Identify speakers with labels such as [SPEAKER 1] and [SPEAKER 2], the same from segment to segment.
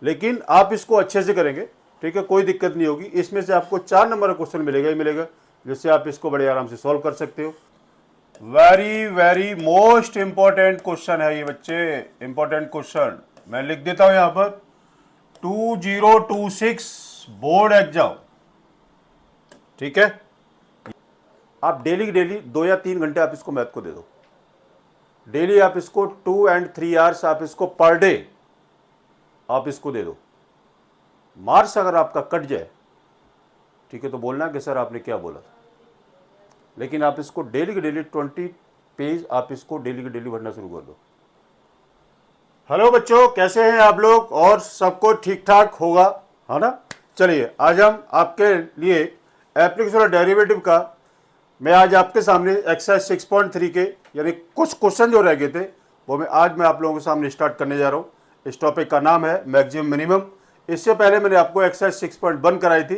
[SPEAKER 1] लेकिन आप इसको अच्छे से करेंगे, ठीक है, कोई दिक्कत नहीं होगी। इसमें से आपको 4 नंबर का क्वेश्चन मिलेगा ही मिलेगा, जिससे आप इसको बड़े आराम से सॉल्व कर सकते हो। Very very most important question है ये बच्चे, इंपॉर्टेंट क्वेश्चन मैं लिख देता हूं यहां पर, 2026 बोर्ड एग्जाम, ठीक है। आप डेली डेली 2 या 3 घंटे आप इसको मैथ को दे दो, डेली आप इसको 2 and 3 आवर्स आप इसको पर डे आप इसको दे दो। मार्क्स अगर आपका कट जाए, ठीक है, तो बोलना कि सर आपने क्या बोला, लेकिन आप इसको डेली के डेली 20 पेज आप इसको डेली के डेली भरना शुरू कर दो। हेलो बच्चों, कैसे हैं आप लोग, और सबको ठीक ठाक होगा, है ना। चलिए आज हम आपके लिए एप्लीकेशन और डेरिवेटिव का, मैं आज आपके सामने एक्सरसाइज 6.3 के यानी कुछ क्वेश्चन जो रह गए थे वो मैं आप लोगों के सामने स्टार्ट करने जा रहा हूँ। इस टॉपिक का नाम है मैक्सिमम मिनिमम। इससे पहले मैंने आपको एक्सरसाइज 6.1 कराई थी,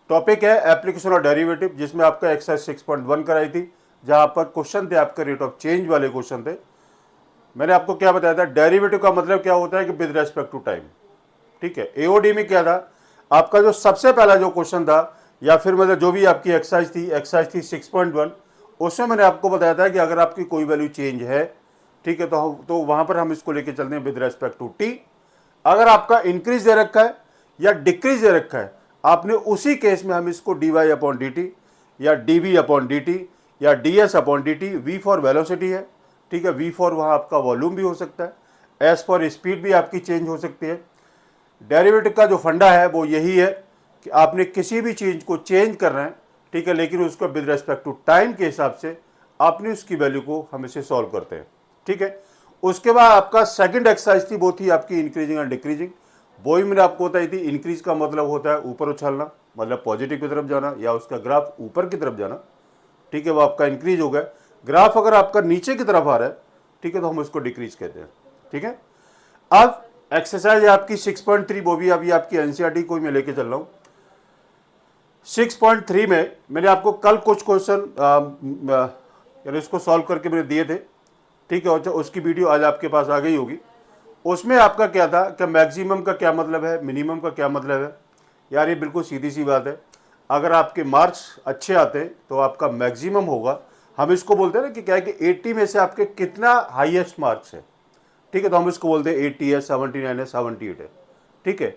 [SPEAKER 1] टॉपिक है एप्लीकेशन और डेरिवेटिव, जिसमें आपका एक्सरसाइज 6.1 कराई थी, जहाँ पर क्वेश्चन थे आपके रेट ऑफ चेंज वाले क्वेश्चन थे। मैंने आपको क्या बताया था, डेरिवेटिव का मतलब क्या होता है कि विद रेस्पेक्ट टू टाइम, ठीक है। एओडी में क्या था, आपका जो सबसे पहला जो क्वेश्चन था, या फिर मतलब जो भी आपकी एक्सरसाइज थी 6.1, उसमें मैंने आपको बताया था कि अगर आपकी कोई वैल्यू चेंज है, ठीक है, तो वहां पर हम इसको लेके चलते हैं विद रेस्पेक्ट टू टी। अगर आपका इंक्रीज दे रखा है या डिक्रीज दे रखा है, आपने उसी केस में हम इसको dy अपॉन डी टी या dv अपॉन डी टी या ds upon D T, v for velocity है, ठीक है, v फॉर वहाँ आपका वॉल्यूम भी हो सकता है, s फॉर स्पीड भी आपकी चेंज हो सकती है। डेरिवेटिव का जो फंडा है वो यही है कि आपने किसी भी चीज़ को चेंज कर रहे हैं, ठीक है, लेकिन उसको विद रेस्पेक्ट टू टाइम के हिसाब से आपने उसकी वैल्यू को हम इसे सॉल्व करते हैं, ठीक है। उसके बाद आपका सेकंड एक्सरसाइज थी, वो थी आपकी इंक्रीजिंग एंड डिक्रीजिंग। वो ही मैंने आपको बताई थी, इंक्रीज का मतलब होता है ऊपर उछलना, मतलब पॉजिटिव की तरफ जाना या उसका ग्राफ ऊपर की तरफ जाना, ठीक है, वो आपका इंक्रीज हो गया। ग्राफ अगर आपका नीचे की तरफ आ रहा है, ठीक है, तो हम उसको डिक्रीज कहते हैं, ठीक है। अब एक्सरसाइज है आपकी 6.3, वो भी अभी आपकी एनसीईआरटी को मैं लेके चल रहा हूँ। 6.3 में मैंने आपको कल कुछ क्वेश्चन यानी इसको सॉल्व करके मैंने दिए थे, ठीक है, और उसकी वीडियो आज आपके पास आ गई होगी। उसमें आपका क्या था कि मैक्सिमम का क्या मतलब है, मिनिमम का क्या मतलब है। यार ये बिल्कुल सीधी सी बात है, अगर आपके मार्क्स अच्छे आते हैं तो आपका मैक्सिमम होगा। हम इसको बोलते हैं ना कि क्या है कि 80 में से आपके कितना हाईएस्ट मार्क्स है, ठीक है, तो हम इसको बोलते हैं 80 है, 79 है, 78 है, ठीक है।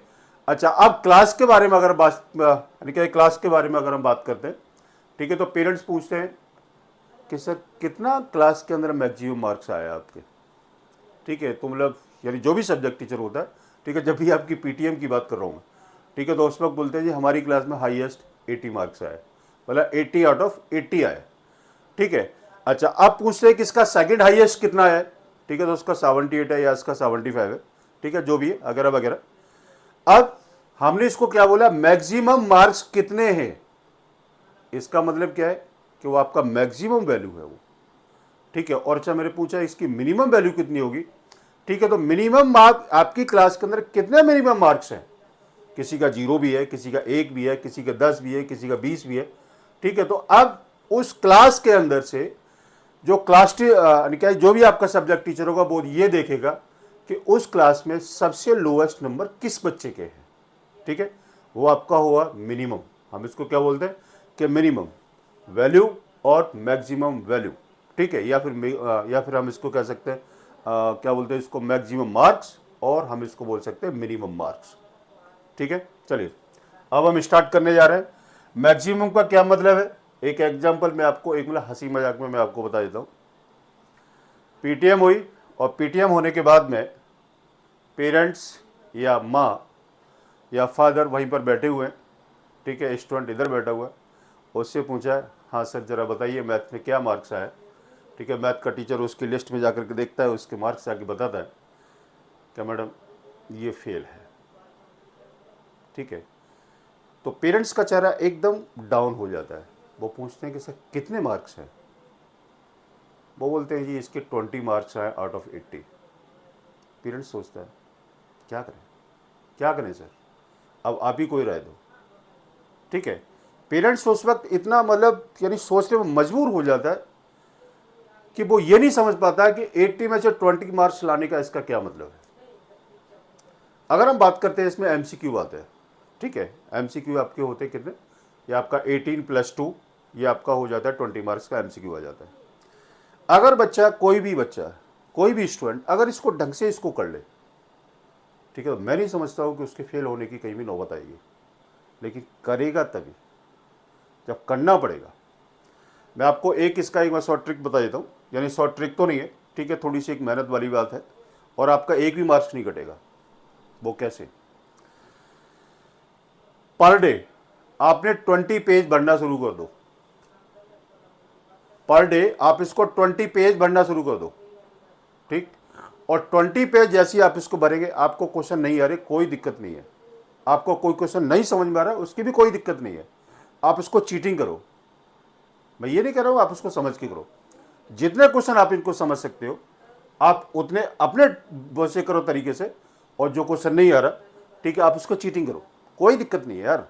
[SPEAKER 1] अच्छा, अब क्लास के बारे में अगर बात यानी कि क्लास के बारे में अगर हम बात करते हैं, ठीक है, तो पेरेंट्स पूछते हैं कि सर कितना क्लास के अंदर मैक्सिमम मार्क्स आया आपके, ठीक है, तो मतलब यानी जो भी सब्जेक्ट टीचर होता है, ठीक है, जब भी आपकी पीटीएम की बात कर रहा हूँ मैं, ठीक है, तो उस वक्त बोलते हैं जी हमारी क्लास में हाईएस्ट 80 मार्क्स आए, मतलब 80 आउट ऑफ 80 आए, ठीक है। अच्छा, अब पूछते हैं कि इसका सेकंड हाईएस्ट कितना है, ठीक है, तो उसका 78 है या इसका 75 है, ठीक है, जो भी है वगैरह वगैरह। अब हमने इसको क्या बोला, मैक्सिमम मार्क्स कितने हैं, इसका मतलब क्या है कि वो आपका मैक्सिमम वैल्यू है वो, ठीक है। और अच्छा मैंने पूछा इसकी मिनिमम वैल्यू कितनी होगी, ठीक है, तो मिनिमम मार्क आपकी क्लास के अंदर कितने मिनिमम मार्क्स हैं, किसी का 0 भी है, किसी का 1 भी है, किसी का 10 भी है, किसी का 20 भी है, ठीक है। तो अब उस क्लास के अंदर से जो क्लास क्या जो भी आपका सब्जेक्ट टीचर होगा वो ये देखेगा कि उस क्लास में सबसे लोएस्ट नंबर किस बच्चे के हैं, ठीक है, वो आपका हुआ मिनिमम। हम इसको क्या बोलते हैं कि मिनिमम वैल्यू और मैक्सिमम वैल्यू, ठीक है, या फिर हम इसको कह सकते हैं क्या बोलते हैं इसको, मैक्सिमम मार्क्स, और हम इसको बोल सकते हैं मिनिमम मार्क्स, ठीक है। चलिए अब हम स्टार्ट करने जा रहे हैं। मैक्सिमम का क्या मतलब है, एक एग्जांपल मैं आपको, एक मतलब हंसी मजाक में मैं आपको बता देता हूँ। पीटीएम हुई और पीटीएम होने के बाद में पेरेंट्स या माँ या फादर वहीं पर बैठे हुए हैं, ठीक है, स्टूडेंट इधर बैठा हुआ है, उससे पूछा है हाँ सर ज़रा बताइए मैथ में क्या मार्क्स आए, ठीक है। मैथ का टीचर उसकी लिस्ट में जाकर के देखता है, उसके मार्क्स आके बताता है क्या मैडम ये फेल है, ठीक है। तो पेरेंट्स का चेहरा एकदम डाउन हो जाता है, वो पूछते हैं कि सर कितने मार्क्स हैं, वो बोलते हैं जी इसके 20 मार्क्स आए आउट ऑफ 80। पेरेंट्स सोचता है क्या करें, क्या करें सर, अब आप ही कोई राय दो, ठीक है। पेरेंट्स उस वक्त इतना मतलब यानी सोचने में मजबूर हो जाता है कि वो ये नहीं समझ पाता कि 80 में से 20 मार्क्स लाने का इसका क्या मतलब है। अगर हम बात करते हैं इसमें एमसीक्यू आते हैं, ठीक है, एमसीक्यू आपके होते हैं कितने, ये आपका 18 + 2, ये आपका हो जाता है 20 मार्क्स का एमसीक्यू आ जाता है। अगर बच्चा कोई भी स्टूडेंट अगर इसको ढंग से इसको कर ले, ठीक है, तो मैं नहीं समझता हूँ कि उसके फेल होने की कहीं भी नौबत आएगी, लेकिन करेगा तभी जब करना पड़ेगा। मैं आपको इसका एक शॉर्ट ट्रिक बता देता हूँ, यानी शॉर्ट ट्रिक तो नहीं है, ठीक है, थोड़ी सी एक मेहनत वाली बात है, और आपका एक भी मार्क्स नहीं कटेगा। वो कैसे? पर डे आपने 20 पेज भरना शुरू कर दो, पर डे आप इसको 20 पेज भरना शुरू कर दो, ठीक, और 20 पेज जैसे ही आप इसको भरेंगे, आपको क्वेश्चन नहीं आ रहे, कोई दिक्कत नहीं है, आपको कोई क्वेश्चन नहीं समझ में आ रहा है, उसकी भी कोई दिक्कत नहीं है, आप इसको चीटिंग करो। मैं ये नहीं कह रहा हूँ आप उसको समझ के करो, जितने क्वेश्चन आप इनको समझ सकते हो आप उतने अपने वैसे करो तरीके से, और जो क्वेश्चन नहीं आ रहा, ठीक है, आप उसको चीटिंग करो, कोई दिक्कत नहीं है यार।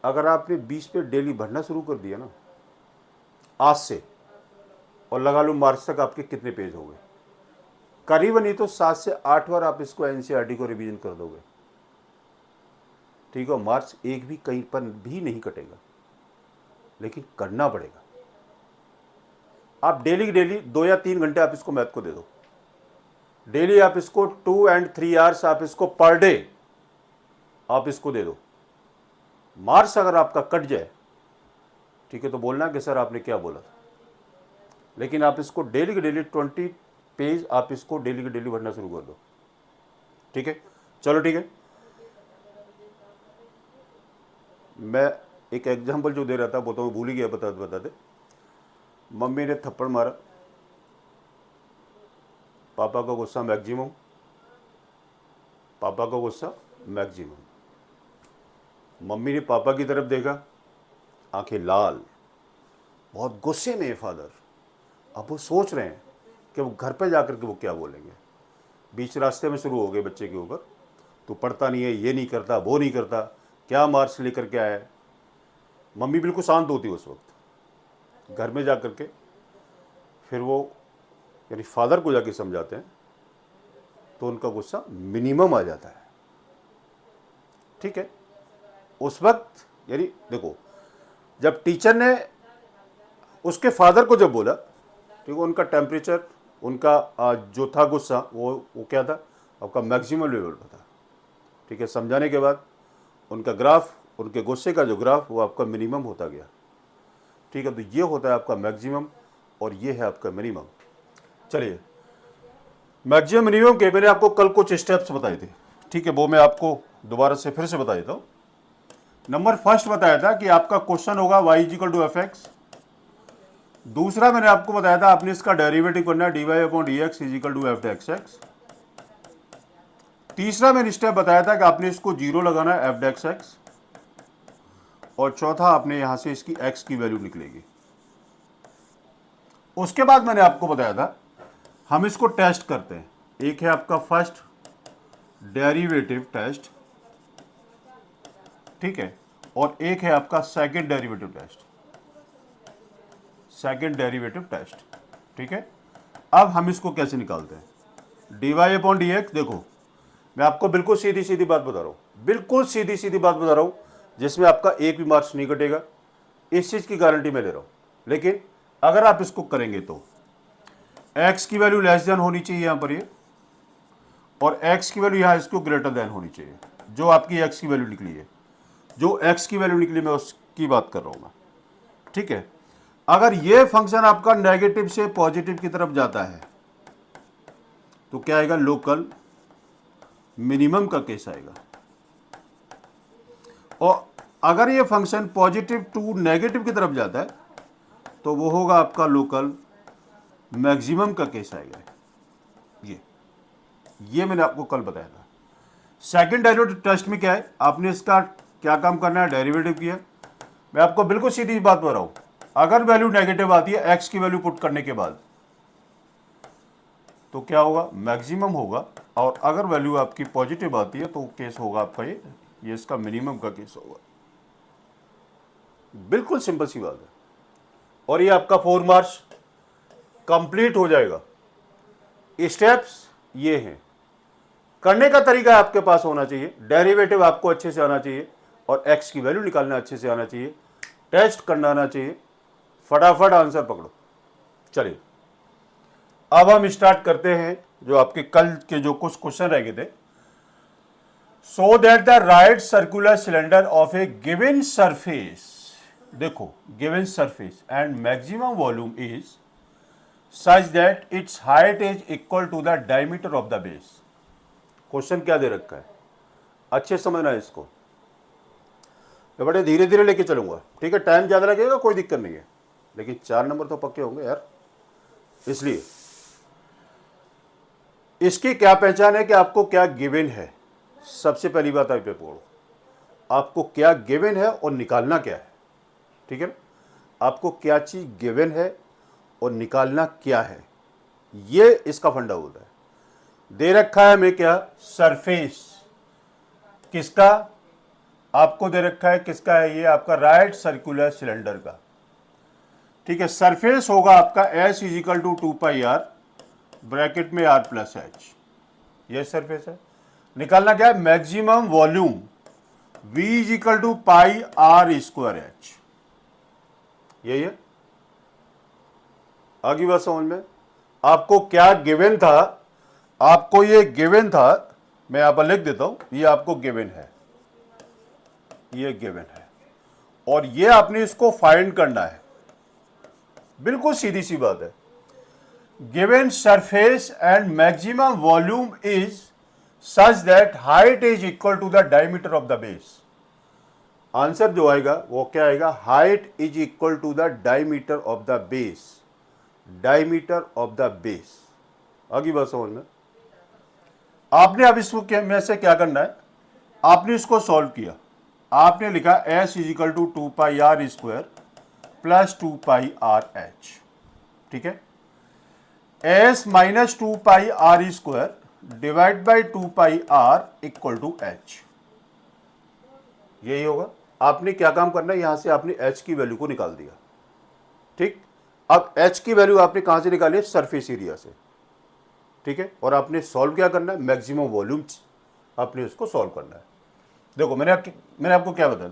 [SPEAKER 1] अगर आपने 20 पेज डेली भरना शुरू कर दिया ना आज से, और लगा लो मार्च तक आपके कितने पेज हो गए, करीबन नहीं तो 7 से 8 बार आप इसको एनसीईआरटी को रिवीजन कर दोगे, ठीक है, मार्क्स एक भी कहीं पर भी नहीं कटेगा, लेकिन करना पड़ेगा। आप डेली 2 या 3 घंटे आप इसको मैथ को दे दो, डेली आप इसको 2 and 3 आवर्स आप इसको पर डे आप इसको दे दो। मार्क्स अगर आपका कट जाए, ठीक है, तो बोलना कि सर आपने क्या बोला था, लेकिन आप इसको डेली 20 पेज आप इसको डेली भरना शुरू कर दो, ठीक है। चलो ठीक है, मैं एक एग्जांपल जो दे रहा था वो तो मैं भूल ही गया बताते। मम्मी ने थप्पड़ मारा, पापा का गुस्सा मैक्सिमम, पापा का गुस्सा मैक्सिमम। मम्मी ने पापा की तरफ देखा, आंखें लाल, बहुत गुस्से में है फादर। अब वो सोच रहे हैं कि वो घर पे जाकर के वो क्या बोलेंगे। बीच रास्ते में शुरू हो गए बच्चे के ऊपर, तो पढ़ता नहीं है, ये नहीं करता, वो नहीं करता, क्या मार्क्स लेकर के आया है। मम्मी बिल्कुल शांत होती है उस वक्त, घर में जाकर के फिर वो यानी फादर को जाके समझाते हैं, तो उनका गुस्सा मिनिमम आ जाता है, ठीक है। उस वक्त यानी देखो, जब टीचर ने उसके फादर को जब बोला, ठीक है, उनका टेम्परेचर, उनका जो था गुस्सा, वो क्या था, आपका मैक्सिमम लेवल पर था, ठीक है। समझाने के बाद उनका ग्राफ, उनके गुस्से का जो ग्राफ वो आपका मिनिमम होता गया, ठीक है। तो ये होता है आपका मैक्सिमम और ये है आपका मिनिमम। चलिए, मैक्सिमम मिनिमम के मैंने आपको कल कुछ स्टेप्स बताए थे, ठीक है, वो मैं आपको दोबारा से फिर से बता देता हूँ। नंबर फर्स्ट बताया था कि आपका क्वेश्चन होगा y = fx। दूसरा मैंने आपको बताया था आपने इसका डेरिवेटिव करना है dy/dx = f(x)। तीसरा मैंने स्टेप बताया था कि आपने इसको 0 लगाना है f(x)। और चौथा आपने यहां से इसकी x की वैल्यू निकलेगी। उसके बाद मैंने आपको बताया था हम इसको टेस्ट करते हैं। एक है आपका फर्स्ट डेरिवेटिव टेस्ट, ठीक है, और एक है आपका सेकंड डेरिवेटिव टेस्ट, ठीक है। अब हम इसको कैसे निकालते हैं, dy/dx। देखो, मैं आपको बिल्कुल सीधी बात बता रहा हूँ, बिल्कुल सीधी बात बता रहा हूँ, जिसमें आपका एक भी मार्क्स नहीं कटेगा, इस चीज़ की गारंटी मैं दे रहा हूँ। लेकिन अगर आप इसको करेंगे तो x की वैल्यू लेस देन होनी चाहिए यहाँ पर ये, और x की वैल्यू यहाँ इसको ग्रेटर देन होनी चाहिए। जो आपकी x की वैल्यू निकली है, जो x की वैल्यू निकली, मैं उसकी बात कर रहा हूँ मैं, ठीक है। अगर ये फंक्शन आपका नेगेटिव से पॉजिटिव की तरफ जाता है तो क्या आएगा, लोकल मिनिमम का केस आएगा। और अगर ये फंक्शन पॉजिटिव टू नेगेटिव की तरफ जाता है तो वो होगा आपका लोकल मैक्सिमम का केस आएगा। ये मैंने आपको कल बताया था। सेकंड डेरिवेटिव टेस्ट में क्या है, आपने इसका क्या काम करना है, डेरिवेटिव किया। मैं आपको बिल्कुल सीधी बात बता रहा हूं, अगर वैल्यू नेगेटिव आती है x की वैल्यू पुट करने के बाद तो क्या होगा, मैक्सिमम होगा। और अगर वैल्यू आपकी पॉजिटिव आती है तो केस होगा आपका ये इसका मिनिमम का केस होगा। बिल्कुल सिंपल सी बात है। और ये आपका 4 मार्क्स कंप्लीट हो जाएगा। स्टेप्स ये हैं, करने का तरीका आपके पास होना चाहिए, डेरिवेटिव आपको अच्छे से आना चाहिए और x की वैल्यू निकालना अच्छे से आना चाहिए, टेस्ट करना आना चाहिए, फटाफट आंसर पकड़ो। चलिए अब हम स्टार्ट करते हैं जो आपके कल के जो कुछ क्वेश्चन रह गए थे। So that the right circular cylinder of a given surface, देखो given surface and maximum volume is such that its height is equal to the diameter of the base. Question क्या दे रखा है, अच्छे समझना है इसको, मैं बड़े धीरे धीरे लेके चलूंगा, ठीक है। टाइम ज्यादा लगेगा कोई दिक्कत नहीं है, लेकिन 4 नंबर तो पक्के होंगे यार। इसलिए इसकी क्या पहचान है कि आपको क्या गिवन है। सबसे पहली बात आप पे पढ़ो, आपको क्या गिवन है और निकालना क्या है, ठीक है ना। आपको क्या चीज गिवन है और निकालना क्या है, ये इसका फंडा होता है। दे रखा है हमें क्या, सरफेस, किसका, आपको दे रखा है किसका है, ये आपका राइट सर्कुलर सिलेंडर का, ठीक है। सरफेस होगा आपका S is equal to 2πr bracket में r प्लस एच, ये सरफेस है। निकालना क्या है, maximum volume V is equal to pi r square h, यही है। आगे बात समझ में, आपको क्या गिवन था, आपको ये गिवन था, मैं यहां पर लिख देता हूं, ये आपको गिवन है, ये गिवन है और ये आपने इसको फाइंड करना है। बिल्कुल सीधी सी बात है। Given surface and maximum volume is such that height is equal to the diameter of the base. Answer जो आएगा वो क्या आएगा, height is equal to the diameter of the base, diameter of the base. आगे बात समझ में, आपने अब इसको में से क्या करना है, आपने इसको सॉल्व किया, आपने लिखा S is equal to 2πr square plus 2πr h, ठीक है। S minus 2πr square divide by 2πr equal to h, यही होगा। आपने क्या काम करना है, यहां से आपने h की वैल्यू को निकाल दिया, ठीक। अब h की वैल्यू आपने कहां से निकाली है, सरफेस एरिया से, ठीक है। और आपने सॉल्व क्या करना है, मैक्सिमम वॉल्यूम आपने उसको सॉल्व करना है। देखो मैंने आपको क्या बताया,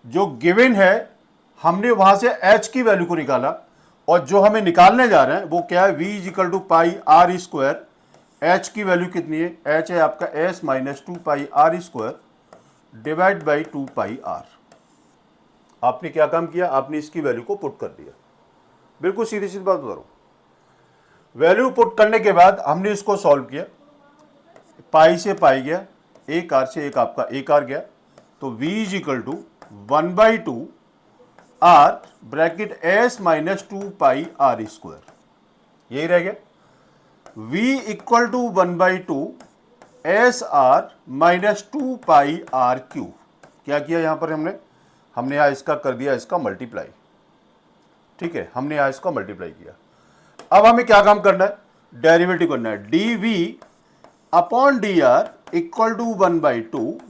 [SPEAKER 1] जो गिवन है हमने वहां से h की वैल्यू को निकाला और जो हमें निकालने जा रहे हैं वो क्या है, v is equal to pi r square, h की वैल्यू कितनी है, h है आपका s minus 2πr square divide by 2πr। आपने क्या काम किया, आपने इसकी वैल्यू को पुट कर दिया। बिल्कुल सीधी सीधी बात बता रहा हूं। वैल्यू पुट करने के बाद हमने इसको सॉल्व किया, पाई से पाई गया, एक आर से एक आपका एक आर गया, तो v is equal to 1/2 r bracket s minus 2πr square, यही रह गया। v equal to 1/2 s r minus 2πr cube. क्या किया यहां पर हमने यहां इसका कर दिया इसका मल्टीप्लाई, ठीक है, हमने यहां इसका मल्टीप्लाई किया। अब हमें क्या काम करना है, डेरिवेटिव करना है, dv upon dr equal to 1/2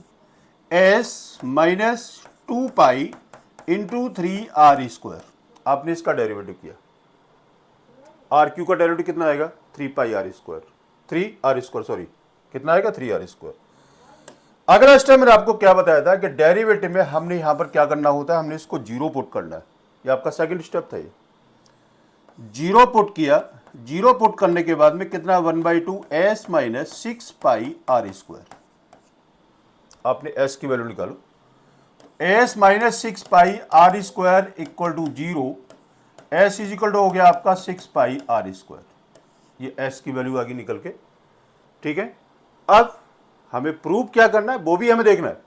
[SPEAKER 1] s minus 2π into 3r square. आपने इसका डेरिवेटिव किया, आर क्यू का डेरिवेटिव कितना आएगा, 3πr square, 3r square sorry, कितना आएगा 3r स्क्वायर। अगला स्टेप मैंने आपको क्या बताया था कि डेरिवेटिव में हमने यहां पर क्या करना होता है, हमने इसको जीरो पुट करना है, ये आपका सेकंड स्टेप था। ये जीरो पुट किया, जीरो पुट करने के बाद में कितना, 1/2 s माइनस 6πr स्क्वायर। आपने s की वैल्यू निकालो, s minus 6πr square equal to 0, s is equal to हो गया आपका 6πr स्क्वायर, ये s की वैल्यू आगे निकल के, ठीक है। अब हमें प्रूव क्या करना है वो भी हमें देखना है।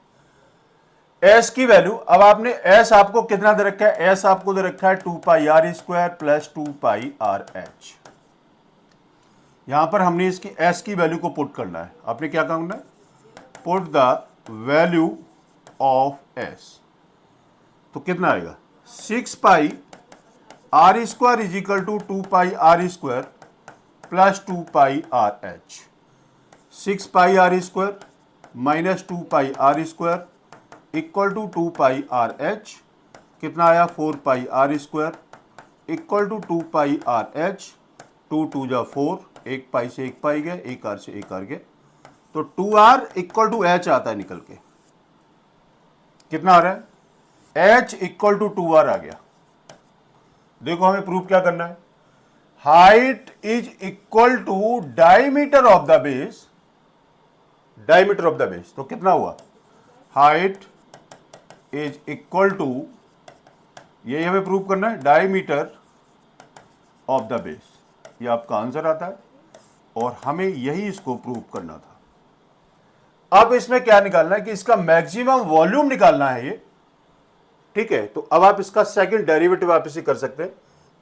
[SPEAKER 1] s की वैल्यू, अब आपने s आपको कितना दे रखा है, s आपको दे रखा है 2πr square plus 2πr H. यहां पर हमने इसकी s की वैल्यू को पुट करना है। आपने क्या करना है, put the value of s, तो कितना आएगा 6πr square is equal to 2πr square plus 2πr h. 6πr square minus 2πr square equal to 2πr h, कितना आया 4πr square equal to 2πr H, 2 2 जा 4, एक पाई से एक पाई गए, एक आर से एक आर गए, तो 2r इक्वल टू एच आता है निकल के। कितना आ रहा है? h इक्वल टू 2r आ गया। देखो हमें प्रूफ क्या करना है, height is equal to diameter of the base, diameter of the base. तो कितना हुआ, हाइट इज इक्वल टू, ये हमें प्रूव करना है, डायमीटर ऑफ द बेस। ये आपका आंसर आता है और हमें यही इसको प्रूव करना था। अब इसमें क्या निकालना है कि इसका मैक्सिमम वॉल्यूम निकालना है ये, ठीक है। तो अब आप इसका सेकंड डेरिवेटिव आप इसे कर सकते हैं,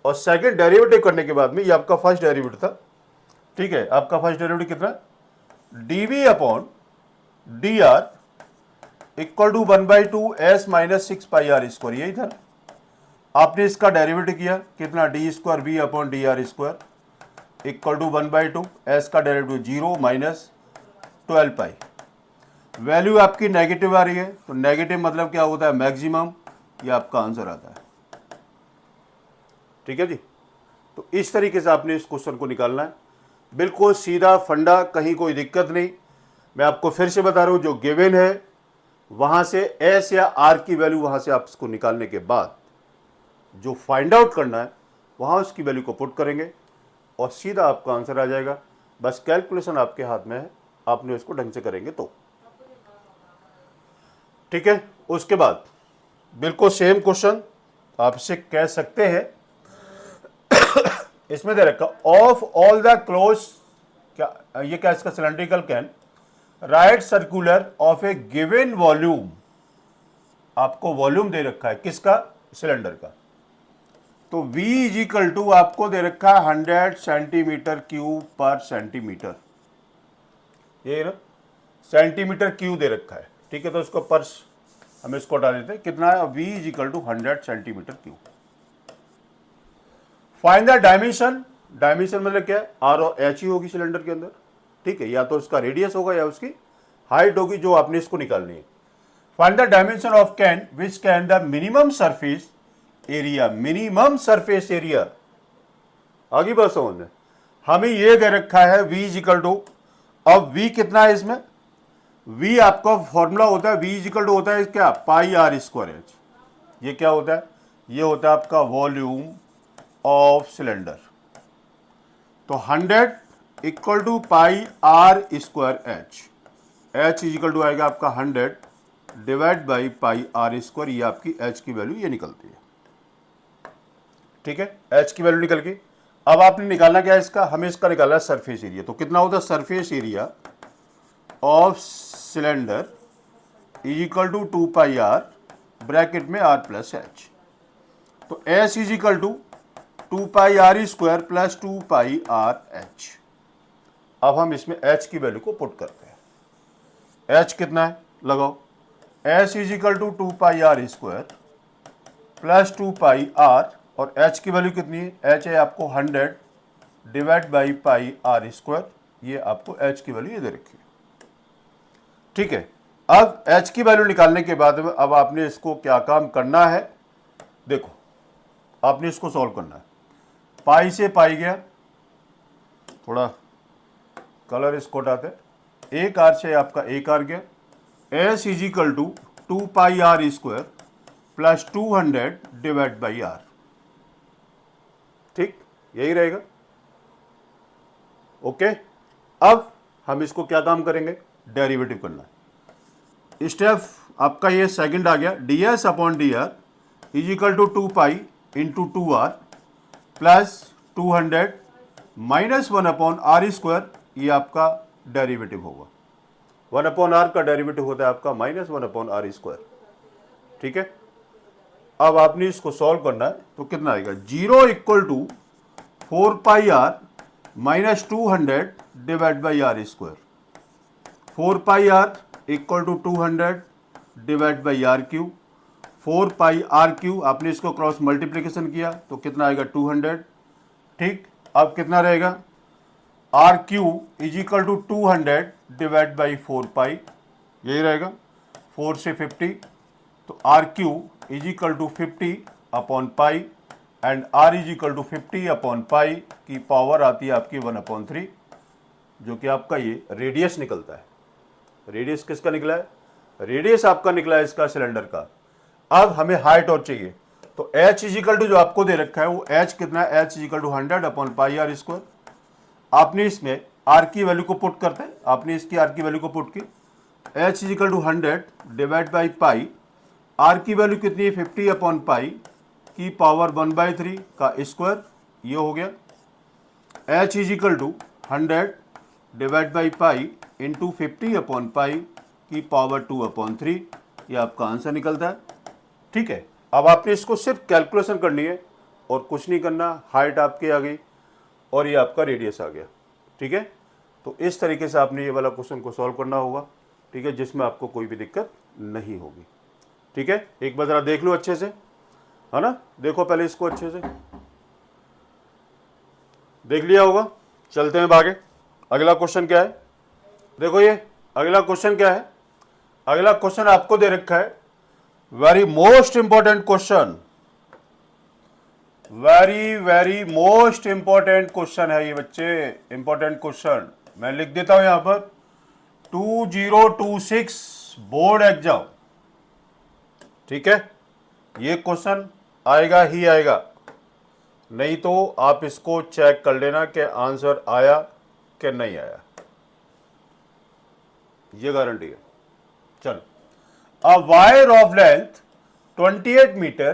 [SPEAKER 1] और सेकंड डेरिवेटिव करने के बाद में ये आपका फर्स्ट डेरिवेटिव था, ठीक है। आपका फर्स्ट डेरिवेटिव कितना, dv upon dr equal to 1/2 s minus 6 pi are square, यही था। आपने इसका डेरिवेटिव किया कितना, d square v upon d r square equal to 1/2, S का डेरिवेटिव 0 माइनस 12 पाई। वैल्यू आपकी नेगेटिव आ रही है, तो नेगेटिव मतलब क्या होता है, मैक्सिमम। ये आपका आंसर आता है, ठीक है जी। तो इस तरीके से आपने इस क्वेश्चन को निकालना है, बिल्कुल सीधा फंडा, कहीं कोई दिक्कत नहीं। मैं आपको फिर से बता रहा हूं, जो गिवन है वहां से एस या आर की वैल्यू, वहां से आप इसको निकालने के बाद जो फाइंड आउट करना है वहां उसकी वैल्यू को पुट करेंगे और सीधा आपका आंसर आ जाएगा। बस कैलकुलेशन आपके हाथ में है, आपने उसको ढंग से करेंगे तो, ठीक है। उसके बाद बिल्कुल सेम क्वेश्चन आप इसे कह सकते हैं, इसमें दे रखा ऑफ ऑल द क्लोज, क्या ये क्या, इसका cylindrical can write circular of a given volume. आपको वॉल्यूम दे रखा है किसका, सिलेंडर का। तो V इज इक्वल टू आपको दे रखा है 100 सेंटीमीटर क्यूब पर सेंटीमीटर, ये ना सेंटीमीटर क्यूब दे रखा है, ठीक है। तो इसको पर हम इसको हटा देते हैं, कितना है, V is equal to 100 centimetre cube. Find the dimension, dimension मतलब क्या है, आर और एच ही होगी सिलेंडर के अंदर, ठीक है। या तो उसका रेडियस होगा या उसकी हाइट होगी, जो आपने इसको निकालनी है। Find the dimension of can which can the minimum surface area, minimum surface area. आगे बात समझ में, हमें ये दे रखा है V इज इक्वल टू, अब V कितना है इसमें, V आपका फॉर्मूला होता है, V इज इक्वल टू होता है क्या, पाई आर स्क्वायर एच। ये क्या होता है, ये होता है आपका वॉल्यूम ऑफ सिलेंडर। तो 100 equal to pi are square h, h is equal to आएगा आपका 100 divide by pi are square. ये आपकी एच की वैल्यू ये निकलती है, ठीक है। एच की वैल्यू निकल गई। अब आपने निकालना क्या है इसका, हमें इसका निकालना है सरफेस एरिया। तो कितना होता है, surface area of cylinder is equal to 2 pi are bracket में आर प्लस एच। तो S is equal to 2 pi are square plus 2 pi r h. अब हम इसमें एच की वैल्यू को पुट करते हैं। एच कितना है, लगाओ, S is equal to 2 pi are square plus 2 pi r, और h की वैल्यू कितनी है, h है आपको 100 divide by pi are square. ये आपको h की वैल्यू ये दे रखी है, ठीक है। अब h की वैल्यू निकालने के बाद में अब आपने इसको क्या काम करना है, देखो आपने इसको सॉल्व करना है। पाई से पाई गया, थोड़ा कलर इसको हटाते, एक आर से आपका एक आर गया। s is equal to 2 pi are square plus 200 divide by r, ठीक, यही रहेगा, ओके। अब हम इसको क्या काम करेंगे, डेरिवेटिव करना है। स्टेप आपका ये सेकंड आ गया, d S upon d r is equal to 2 pi into 2 are plus 200 minus 1 upon r square. ये आपका डेरिवेटिव होगा, 1 अपॉन आर का डेरिवेटिव होता है आपका माइनस 1 अपॉन आर स्क्वायर, ठीक है। अब आपने इसको सॉल्व करना है, तो कितना आएगा, 0 equal to 4 pi r minus 200 divide by r square. 4 pi are equal to 200 divide by are cube. 4 pi are cube, आपने इसको क्रॉस मल्टीप्लिकेशन किया तो कितना आएगा, 200, ठीक। अब कितना रहेगा, r cube is equal to 200 divide by 4 pi, यही रहेगा, 4 से 50, तो r cube is equal to 50 upon pi and r is equal to 50 upon pi की पावर आती है आपकी 1/3, जो कि आपका ये रेडियस निकलता है। रेडियस किसका निकला है? रेडियस आपका निकला है इसका सिलेंडर का। अब हमें हाइट और चाहिए, तो h इजिकल टू जो आपको दे रखा है वो h कितना है? h is equal to 100 upon pi are square. आपने इसमें r की वैल्यू को पुट करते हैं, आपने इसकी r की वैल्यू को पुट की, h is equal to 100 divide by pi, r की वैल्यू कितनी है? 50 अपॉन पाई की पावर 1/3 का स्क्वायर, ये हो गया। h is equal to 100 divide by pi into 50 upon pi की पावर 2/3, ये आपका आंसर निकलता है। ठीक है, अब आपने इसको सिर्फ कैलकुलेशन करनी है और कुछ नहीं करना। हाइट आपकी आ गई और ये आपका रेडियस आ गया। ठीक है, तो इस तरीके से आपने ये वाला क्वेश्चन को सॉल्व करना होगा। ठीक है, जिसमें आपको कोई भी दिक्कत नहीं होगी। ठीक है, एक बार जरा देख लो अच्छे से, है ना? देखो पहले इसको अच्छे से देख लिया होगा। चलते हैं आगे। अगला क्वेश्चन क्या है? देखो ये अगला क्वेश्चन क्या है? अगला क्वेश्चन आपको दे रखा है, very most important question, very very most important question है ये बच्चे, इंपॉर्टेंट क्वेश्चन। मैं लिख देता हूं यहां पर 2026 बोर्ड एग्जाम। ठीक है, ये क्वेश्चन आएगा ही आएगा, नहीं तो आप इसको चेक कर लेना कि आंसर आया कि नहीं आया, ये गारंटी है। चलो, a wire of length 28 meter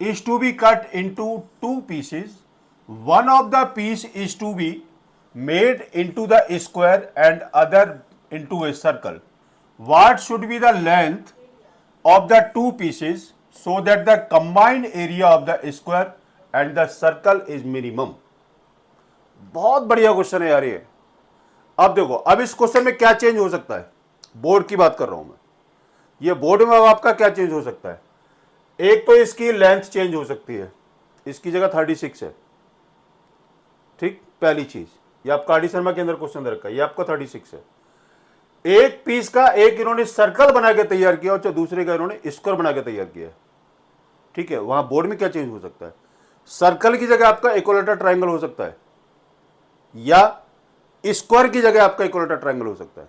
[SPEAKER 1] is to be cut into two pieces. One of the piece is to be made into the square and other into a circle. What should be the length of the two pieces so that the combined area of the square and the circle is minimum? बहुत बढ़िया question है यार ये। अब देखो, अब इस question में क्या चेंज हो सकता है? बोर्ड की बात कर रहा हूं मैं। ये बोर्ड में अब आपका क्या चेंज हो सकता है? एक तो इसकी लेंथ चेंज हो सकती है, इसकी जगह 36 है। ठीक, पहली चीज, ये आपका आर डी शर्मा के अंदर क्वेश्चन दे रखा है, ये आपका 36 है। एक पीस का एक इन्होंने सर्कल बना के तैयार किया और दूसरे का इन्होंने स्क्वायर बना के तैयार किया। ठीक है, वहां बोर्ड में क्या चेंज हो सकता है? सर्कल की जगह आपका इक्विलेटरल ट्रायंगल हो सकता है, या स्क्वायर की जगह आपका इक्विलेटरल ट्रायंगल हो सकता है।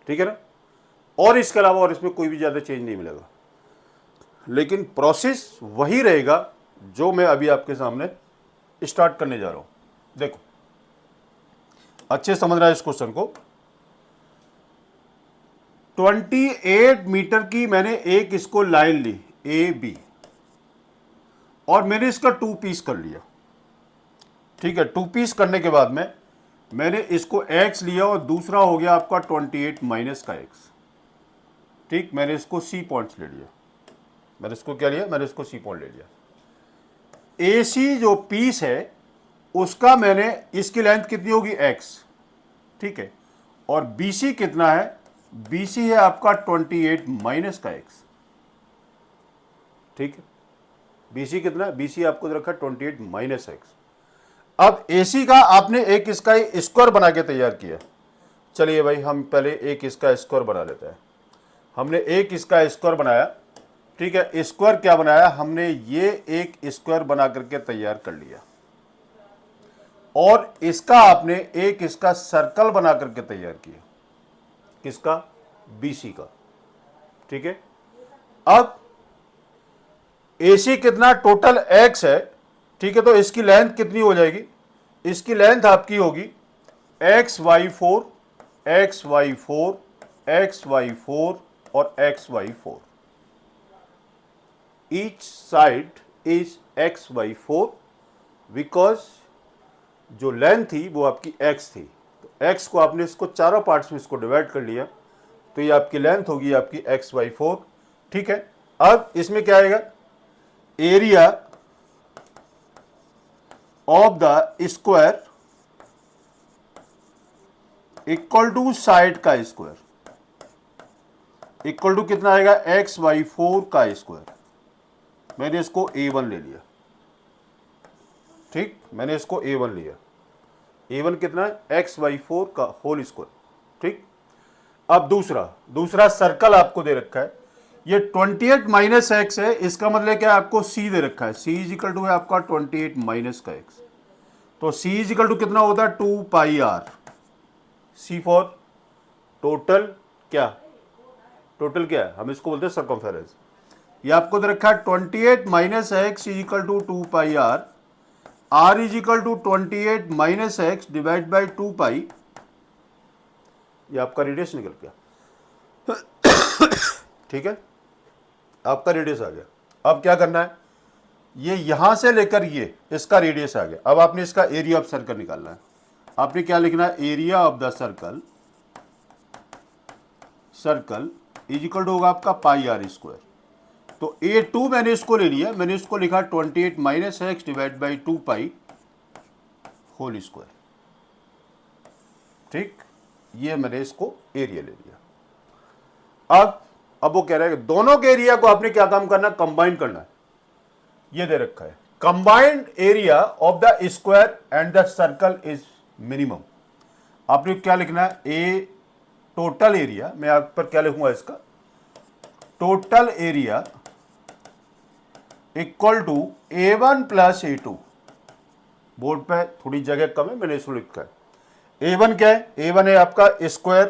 [SPEAKER 1] ठीक है ना? और इसके अलावा और इसमें कोई भी ज्यादा चेंज नहीं मिलेगा, लेकिन प्रोसेस वही रहेगा जो मैं अभी आपके सामने स्टार्ट करने जा रहा हूं। देखो, अच्छे समझना है इस क्वेश्चन को। 28 मीटर की मैंने एक इसको लाइन ली ए बी, और मैंने इसका 2 पीस कर लिया। ठीक है, 2 पीस करने के बाद में मैंने इसको x लिया और दूसरा हो गया आपका 28 माइनस का x। ठीक, मैंने इसको C पॉइंट्स ले लिया। मैंने इसको क्या लिया? मैंने इसको C पॉइंट ले लिया। AC जो पीस है उसका मैंने, इसकी लेंथ कितनी होगी? x। ठीक है, और BC कितना है? BC है आपका 28 माइनस का x। ठीक है, BC कितना है? BC आपको दे रखा है 28 माइनस x। अब AC का आपने एक इसका स्क्वायर बना के तैयार किया। चलिए भाई, हम पहले एक इसका स्क्वायर बना लेते हैं। हमने एक इसका स्क्वायर बनाया। ठीक है, स्क्वायर क्या बनाया हमने? ये एक स्क्वायर बना करके तैयार कर लिया, और इसका आपने एक इसका सर्कल बना करके तैयार किया। किसका? BC का। ठीक है, अब AC कितना? टोटल x है। ठीक है, तो इसकी लेंथ कितनी हो जाएगी? इसकी लेंथ आपकी होगी XY4 XY4 XY4 और XY4। Each side is XY4, because जो लेंथ थी वो आपकी x थी, तो x को आपने इसको चारों पार्ट्स में इसको डिवाइड कर लिया, तो ये आपकी लेंथ होगी आपकी XY4। ठीक है, अब इसमें क्या आएगा? Area of the square equal to side का स्क्वायर, इक्वल टू कितना आएगा? XY4 का स्क्वायर। मैंने इसको A1 ले लिया। ठीक, मैंने इसको A1 लिया। A1 कितना है? XY4 का होल स्क्वायर। ठीक, अब दूसरा सर्कल आपको दे रखा है। ये 28 माइनस एक्स है, इसका मतलब क्या? आपको C दे रखा है। C इज इक्वल टू है आपका 28 माइनस का x, तो C इज इक्वल टू कितना होता है? 2 पाई r। C फॉर टोटल क्या टोटल क्या है, हम इसको बोलते हैं सर्कमफेरेंस। ये आपको दे रखा है 28 minus x is equal to 2 pi r is equal to 28 minus x divide by 2 pi. ये आपका रेडियस निकल गया। ठीक है, आपका रेडियस आ गया। अब क्या करना है, ये यहां से लेकर ये इसका रेडियस आ गया। अब आपने इसका एरिया ऑफ सर्कल निकालना है। आपने क्या लिखना है, area of the circle is equal to होगा आपका पाई आर स्क्वायर। तो A2 मैंने इसको ले लिया, मैंने इसको लिखा 28 minus x divide by 2 pi whole square. ठीक, ये मैंने इसको एरिया ले लिया। अब वो कह रहा है कि दोनों के एरिया को आपने क्या काम करना है, कंबाइन करना है। ये दे रखा है combined area of the square and the circle is minimum. आपने क्या लिखना है, ए टोटल एरिया, मैं आप पर क्या लिखूंगा इसका, total area equal to A1 plus A2। Board पे थोड़ी जगह कम है, मैंने इसको लिखा है। A1 क्या है, A1 है आपका स्क्वायर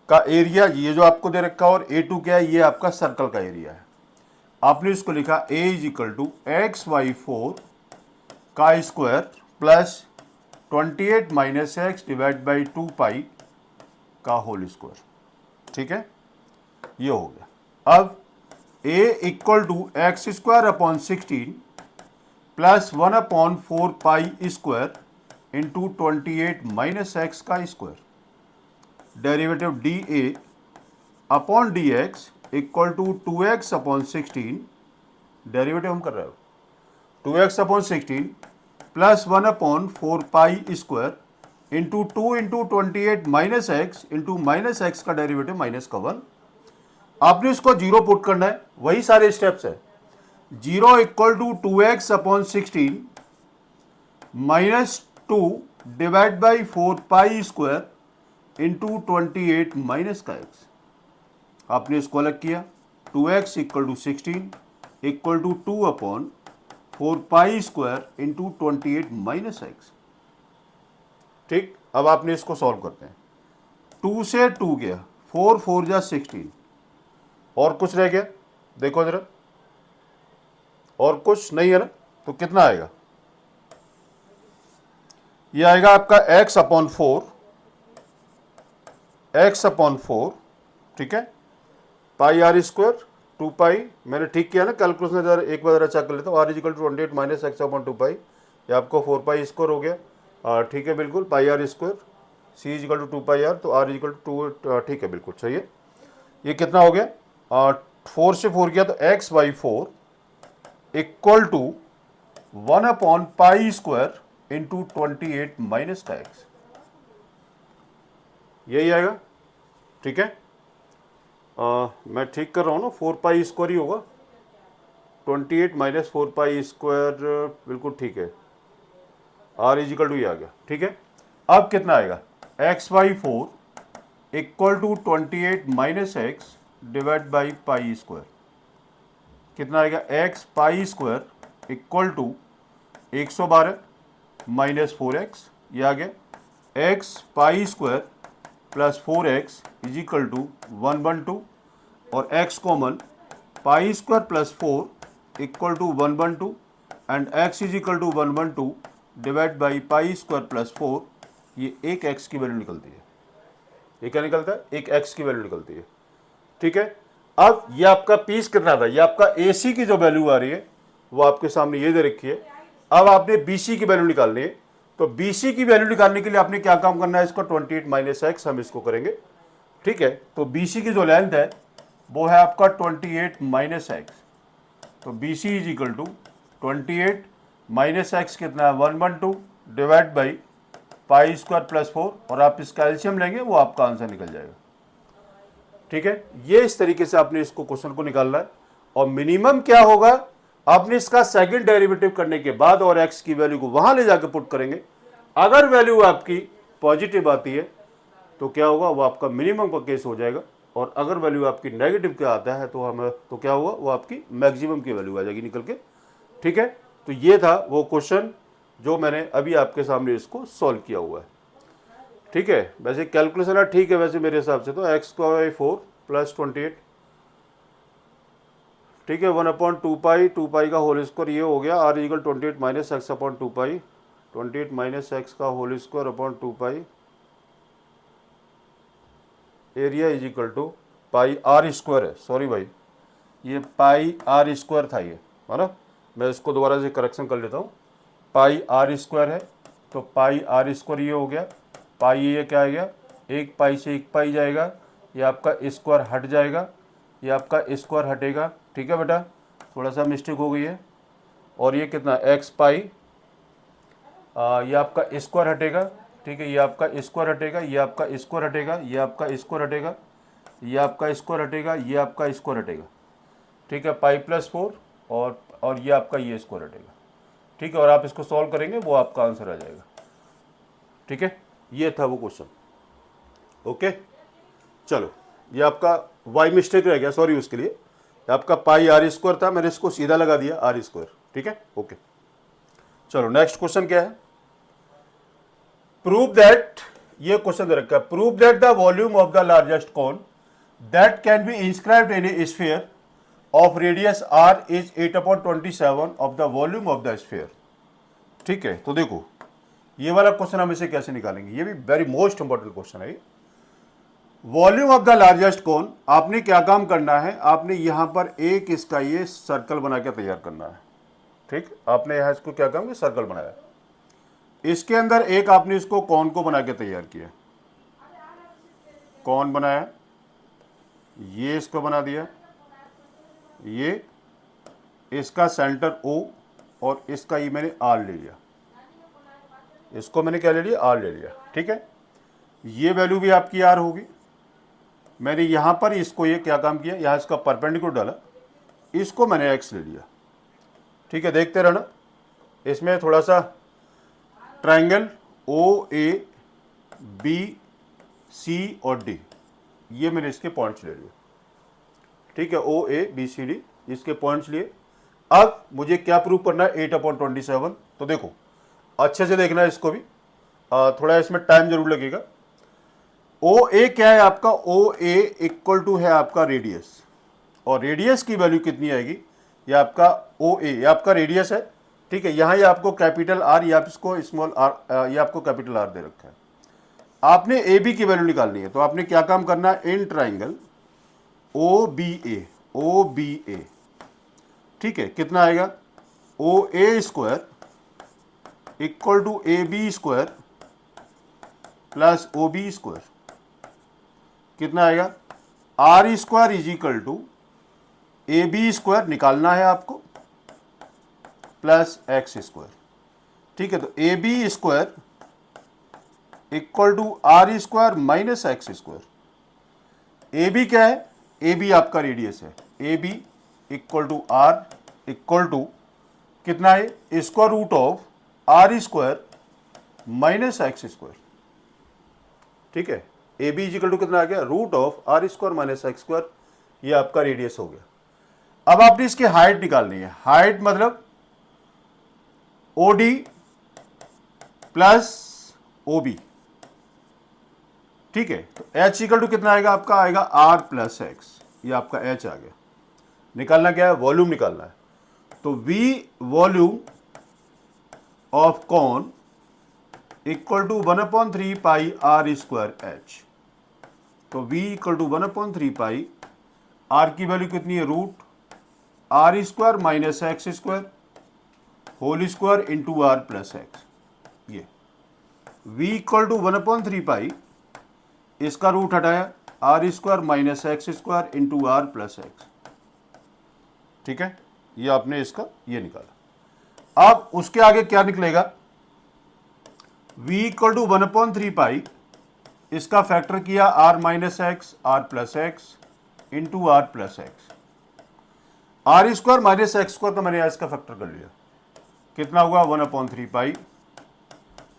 [SPEAKER 1] का एरिया, ये जो आपको दे रखा है, और A2 क्या है, ये आपका सर्कल का एरिया है। आपने इसको लिखा A is equal to XY4 का square plus 28 minus x divide by 2 पाई का होल स्क्वायर। ठीक है, ये हो गया। अब A equal to X square upon 16 plus 1 upon 4 pi square into 28 minus X का स्क्वायर। Derivative D A upon D X equal to 2x upon 16, derivative हम कर रहे हो 2x upon 16 plus 1 upon 4 pi square into 2 into 28 minus X into minus X का derivative minus का 1। आपने इसको जीरो पुट करना है, वही सारे स्टेप्स है। 0 equal to 2x upon 16 minus 2 divide by 4 pi square into 28 minus का x। आपने इसको अलग किया, 2x equal to 16 equal to 2 upon 4 pi square into 28 minus x. ठीक, अब आपने इसको सॉल्व करते हैं। 2 से 2 गया, 4 4 जा 16, और कुछ रह गया, देखो जरा, और कुछ नहीं है ना, तो कितना आएगा, ये आएगा आपका x अपॉन 4, ठीक है, पाई आर स्क्वायर 2 पाई। मैंने ठीक किया ना कैलकुलेशन, जरा एक बार जरा चेक कर लेता हूँ। R is equal to 28 minus x upon 2 pi, ये आपको 4 पाई स्क्वायर हो गया। ठीक है, बिल्कुल, pi are square, C is equal to 2 pi R, तो आर इज इक्वल टू 2, ठीक है, बिल्कुल सही है। ये कितना हो गया, 4 से 4 गया, तो x by 4 equal to 1 upon pi square into 28 minus का एक्स, यही आएगा। ठीक है, मैं ठीक कर रहा हूँ ना, 4 पाई स्क्वायर ही होगा, 28 माइनस 4 पाई स्क्वायर, बिल्कुल ठीक है, आर इज इक्वल टू ये आ गया। ठीक है, अब कितना आएगा, x by 4 equal to 28 minus x divide by pi square, कितना आएगा, x pi square equal to 112 minus 4x, ये आ गया। X pi square plus 4x is equal to 112, और x common, pi square plus 4 equal to 112 and x is equal to 112 divide by pi square plus 4, ये एक x की value निकलती है। ये क्या निकलता है, एक x की वैल्यू निकलती है। ठीक है, अब ये आपका पीस कितना था, ये आपका AC की जो वैल्यू आ रही है वो आपके सामने ये दे रखी है। अब आपने BC की वैल्यू निकालनी है, तो BC की वैल्यू निकालने के लिए आपने क्या काम करना है, इसको 28 माइनस एक्स हम इसको करेंगे। ठीक है, तो BC की जो लेंथ है वो है आपका 28 माइनस एक्स, तो BC is equal to 28 minus x कितना है, 112 divide by pi square plus 4, और आप इसका एलसीएम लेंगे वो आपका आंसर निकल जाएगा। ठीक है, ये इस तरीके से आपने इसको क्वेश्चन को निकालना है। और मिनिमम क्या होगा, आपने इसका सेकंड डेरिवेटिव करने के बाद और x की वैल्यू को वहां ले जाकर पुट करेंगे। अगर वैल्यू आपकी पॉजिटिव आती है तो क्या होगा, वो आपका मिनिमम का केस हो जाएगा, और अगर वैल्यू आपकी नेगेटिव क्या आता है तो क्या होगा, वो आपकी मैक्सिमम की वैल्यू आ जाएगी निकल के। ठीक है, तो ये था वो क्वेश्चन जो मैंने अभी आपके सामने इसको सॉल्व किया हुआ है। ठीक है, वैसे कैलकुलेशन ठीक है वैसे मेरे हिसाब से तो x² 4 + 28, ठीक है, 1/2 2 का होल स्क्वायर ये हो गया, r = 28 - x/2 28 - x का होल स्क्वायर अपॉन 2 एरिया = पाई r स्क्वायर है, सॉरी भाई ये पाई r स्क्वायर था ये, है ना, मैं इसको दोबारा से करेक्शन कर लेता हूँ, पाई r स्क्वायर है, तो पाई r स्क्वायर ये हो गया, पाई ये क्या आ गया, 1 पाई से 1 पाई जाएगा, ये आपका स्क्वायर हट जाएगा, ये आपका स्क्वायर हटेगा, ठीक है बेटा, थोड़ा सा मिस्टेक हो गई है, और ये कितना x पाई, ये आपका स्क्वायर हटेगा, ठीक है, ये आपका स्क्वायर हटेगा, ये आपका स्क्वायर हटेगा, ये आपका स्क्वायर हटेगा, ये आपका स्क्वायर हटेगा, ये आपका स्क्वायर हटेगा, ठीक है, पाई +4 और ये आपका ये स्क्वायर हटेगा, ठीक है, और आप इसको सॉल्व करेंगे वो आपका आंसर आ जाएगा, ठीक है, ये था वो क्वेश्चन। ओके, चलो ये आपका वाई मिस्टेक रह गया, सॉरी उसके लिए, आपका पाई r स्क्वायर था, मैंने इसको सीधा लगा दिया r स्क्वायर, ठीक है, ओके। चलो नेक्स्ट क्वेश्चन क्या है, प्रूव दैट, ये क्वेश्चन दे रखा है, prove that the volume of the largest cone that can be inscribed in A sphere of radius r is 8/27 of the volume of the sphere, ठीक है, तो देखो ये वाला क्वेश्चन हम इसे कैसे निकालेंगे, ये भी वेरी मोस्ट इंपॉर्टेंट क्वेश्चन है। वॉल्यूम ऑफ द लार्जेस्ट कोन, आपने क्या काम करना है, आपने यहां पर एक इसका ये सर्कल बना के तैयार करना है, ठीक, आपने यहां इसको क्या काम किया, सर्कल बनाया, इसके अंदर एक आपने इसको कॉन को बना के तैयार किया, कॉन बनाया, ये इसको बना दिया, ये इसका सेंटर O और इसका ये मैंने R ले लिया, इसको मैंने क्या ले लिया, R ले लिया, ठीक है, ये वैल्यू भी आपकी R होगी, मैंने यहाँ पर इसको ये क्या काम किया, यहाँ इसका परपेंडिकुलर डाला, इसको मैंने x ले लिया, ठीक है, देखते रहना, इसमें थोड़ा सा ट्रायंगल OABC और D, ये मैंने इसके पॉइंट्स ले लिए, ठीक है, OABCD इसके पॉइंट्स लिए। अब मुझे क्या प्रूव करना है, 8/27, तो देखो अच्छे से देखना है इसको भी, थोड़ा इसमें टाइम जरूर लगेगा। OA क्या है आपका, OA = है आपका रेडियस, और रेडियस की वैल्यू कितनी आएगी, ये आपका OA, ये आपका रेडियस है, ठीक है, यहाँ ये आपको कैपिटल R, या इसको स्मॉल r, ये आपको कैपिटल R दे रखा है, आपने AB की वैल्यू निकालनी है, तो आपने क्या काम करना है, इन ट्राइंगल OBA, ठीक है, कितना आएगा, OA² = AB² + OB², कितना आएगा, R² = AB² निकालना है आपको प्लस x², ठीक है, तो AB² = R² - x², AB क्या है, AB आपका रेडियस है, AB = R = कितना है, √(r² - x², ठीक है, AB = कितना आ गया, √(r² - x², ये आपका रेडियस हो गया। अब आपने इसकी हाइट निकालनी है, हाइट मतलब OD प्लस OB, ठीक है, तो H = कितना आएगा, आपका आएगा R + x, ये आपका H आ गया, निकालना क्या है, वॉल्यूम निकालना है, तो V volume of cone = 1/3 pi R² H, तो V = 1/3 पाई, R की वैल्यू कितनी है, √R² - x² whole square into R + x, ये V = 1/3 पाई, इसका रूट हटाया, R² - x² into R + x, ठीक है, ये आपने इसका ये निकाला। अब उसके आगे क्या निकलेगा, V = 1/3 पाई, इसका फैक्टर किया R - x R + x into R + x, R² - x² का मैंने इसका फैक्टर कर लिया, कितना हुआ, 1/3 pi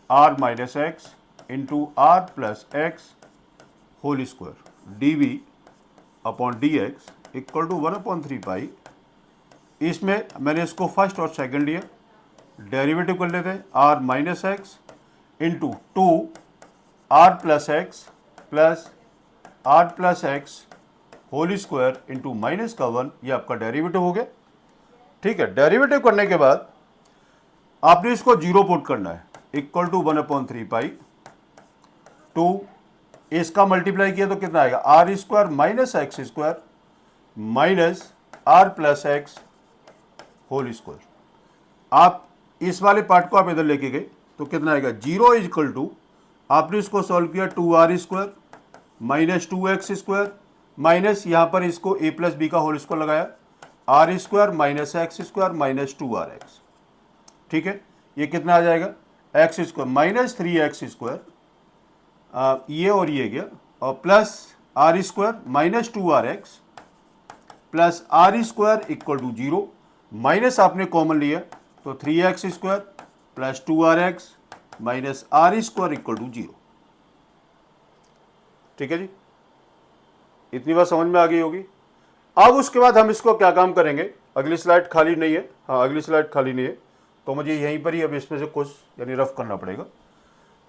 [SPEAKER 1] R - x into R + x whole square dV/dx = 1/3 pi, इसमें मैंने इसको फर्स्ट और सेकंड लिया, डेरिवेटिव कर लेते हैं, R - x into 2 are plus X whole square into minus का 1, ये आपका डेरिवेटिव हो गया। ठीक है, डेरिवेटिव करने के बाद आपने इसको जीरो पुट करना है, इक्वल टू 1/3 पाई टू, इसका मल्टीप्लाई किया तो कितना आएगा, R square minus X square minus R plus X whole square. आप इस वाले पार्ट को आप इधर लेके गए तो कितना आएगा, जीरो इज इक्वल टू, आपने इसको सॉल्व किया 2r square minus 2x square minus यहाँ पर इसको a प्लस बी का होल स्क्वायर लगाया, R square minus X square minus 2rx। ठीक है, ये कितना आ जाएगा, x square minus 3x square, ये और ये गया, और plus R square minus 2rx plus R square equal to 0, minus आपने कॉमन लिया तो 3x square plus 2rx minus are square equal to 0। ठीक है जी, इतनी बात समझ में आ गई होगी। अब उसके बाद हम इसको क्या काम करेंगे, अगली स्लाइड खाली नहीं है, हाँ अगली स्लाइड खाली नहीं है, तो मुझे यहीं पर ही अब इसमें से कुछ यानी रफ करना पड़ेगा।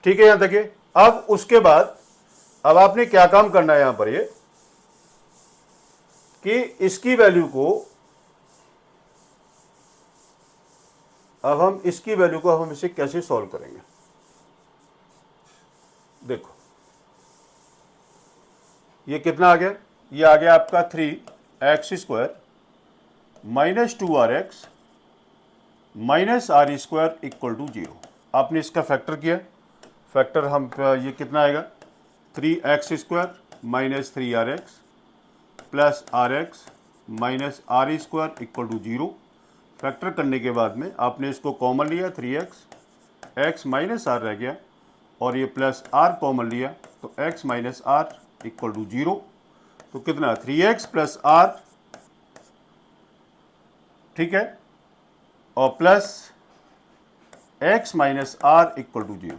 [SPEAKER 1] ठीक है, यहां देखिए। अब उसके बाद अब आपने क्या काम करना है यहां पर, ये कि इसकी वैल्यू को, अब हम इसकी वैल्यू को हम इसे कैसे सॉल्व करेंगे। देखो ये कितना आ गया, ये आ गया आपका 3x square minus 2rx minus are square equal to 0। आपने इसका फैक्टर किया, फैक्टर हम ये कितना आएगा, 3x square minus 3rx plus rx minus are square equal to 0। Factor करने के बाद में आपने इसको कॉमन लिया, 3x माइनस आर रह गया, और ये प्लस r कॉमन लिया तो x minus R equal to 0। तो कितना, 3x प्लस r, ठीक है, और plus x minus R equal to 0।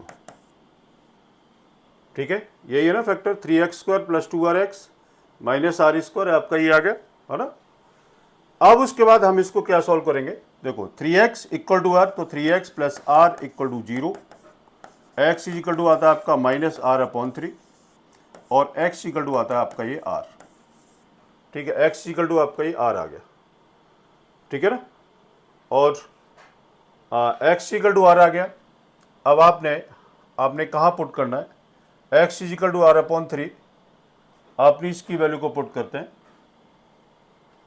[SPEAKER 1] ठीक है, यही है ना factor, 3x square plus 2rx minus are square आपका ये आ गया, है ना। अब उसके बाद हम इसको क्या सॉल्व करेंगे, देखो 3x इक्वल टू आर, तो 3x plus R equal to 0, x is equal to आता है आपका माइनस आर अपॉन 3, और x इक्वल टू आता है आपका ये r। ठीक है, x इक्वल टू आपका ये r आ गया। ठीक है ना, और x इक्वल टू r आ गया। अब आपने कहाँ पुट करना है, x is equal to R upon 3, आपने इसकी वैल्यू को पुट करते हैं।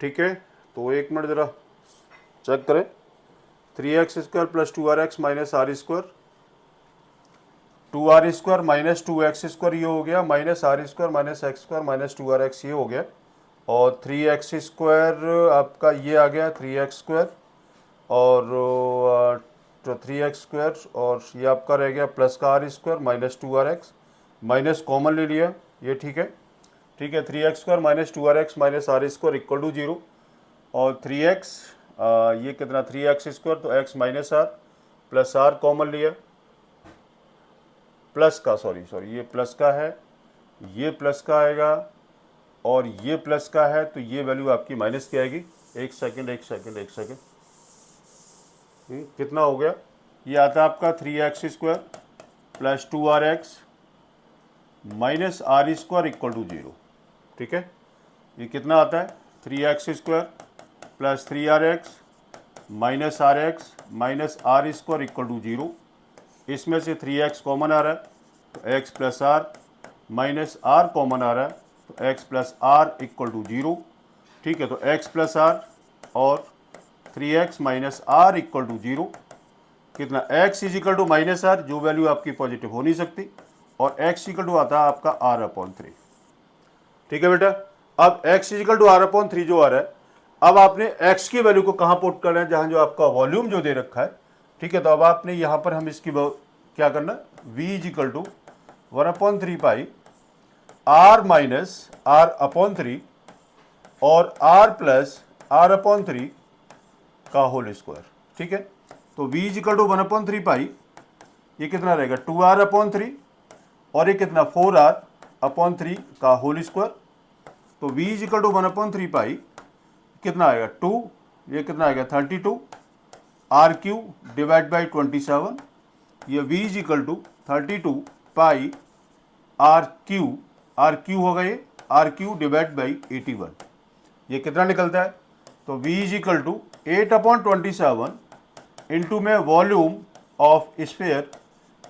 [SPEAKER 1] ठीक है, तो एक मिनट ज़रा चेक करें, 3x square plus 2rx minus are square, 2r square minus 2x square ये हो गया, minus are square minus X square minus 2rx ये हो गया, और 3x स्क्वायर आपका ये आ गया 3x स्क्वायर, और 3x स्क्वायर, और ये आपका रह गया प्लस का R square minus 2rx, minus common ले लिया, ये ठीक है। ठीक है, 3x square minus 2rx minus are square equal to 0, और 3x ये कितना, 3x स्क्वायर तो x minus R plus R common लिया, प्लस का सॉरी ये प्लस का है, ये प्लस का आएगा, और ये प्लस का है, तो ये वैल्यू आपकी माइनस की आएगी। एक सेकंड कितना हो गया, ये आता है आपका 3x square plus 2rx minus are square equal to 0। ठीक है, ये कितना आता है, 3x square plus 3rx minus rx minus are square equal to 0। इसमें से 3x कॉमन आ रहा है तो x plus R minus R common आ रहा है तो x plus R equal to 0। ठीक है, तो x प्लस आर और 3x minus R equal to 0, कितना, x is equal to minus R, जो वैल्यू आपकी पॉजिटिव हो नहीं सकती, और x इक्वल टू आता है आपका r अपॉन 3। ठीक है बेटा, अब x is equal to r upon 3 जो आ रहा है, अब आपने x की वैल्यू को कहाँ पुट करना है, जहाँ जो आपका वॉल्यूम जो दे रखा है। ठीक है, तो अब आपने यहाँ पर हम इसकी क्या करना, v is equal to 1/3 pi r minus R upon 3 और r प्लस आर अपॉन 3 का होल स्क्वायर। ठीक है, तो v इज इक्वल टू 1/3 पाई, ये कितना रहेगा 2r अपॉन 3, और ये कितना 4r अपॉन 3 का होल स्क्वायर। तो v इज इक्वल टू 1/3 पाई कितना आएगा 2, ये कितना आएगा 32 आर क्यू डिवाइड बाई 27, ये v is equal to 32 pi are cube होगा ये, आर क्यू डिवाइड बाई 81, ये कितना निकलता है? तो V is equal to 8/27 into में वॉल्यूम ऑफ स्फीयर,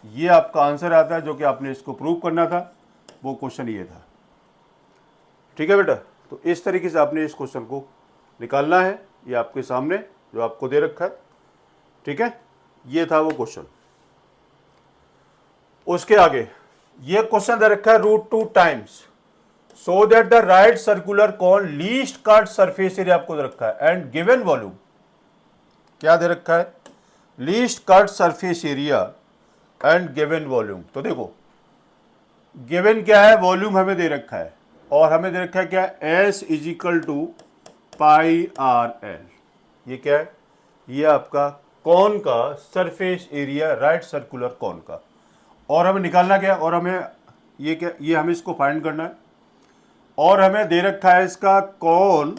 [SPEAKER 1] ये आपका आंसर आता है जो कि आपने इसको प्रूव करना था, वो क्वेश्चन ये था। ठीक है बेटा, तो इस तरीके से आपने इस क्वेश्चन को निकालना है, ये आपके सामने जो आपको दे रखा है। ठीक है, ये था वो क्वेश्चन। उसके आगे ये क्वेश्चन दे रखा है √2 times so that the right circular cone least cut surface area आपको दे रखा है एंड गिवन वॉल्यूम, क्या दे रखा है? Least cut surface area and given volume. तो देखो गिवन क्या है, वॉल्यूम हमें दे रखा है और हमें दे रखा है क्या? S is equal to πRL। ये क्या है? ये आपका कॉन का surface area, right circular cone का, और हमें निकालना क्या है? और हमें ये क्या, ये हमें इसको फाइंड करना है और हमें दे रखा है इसका कॉन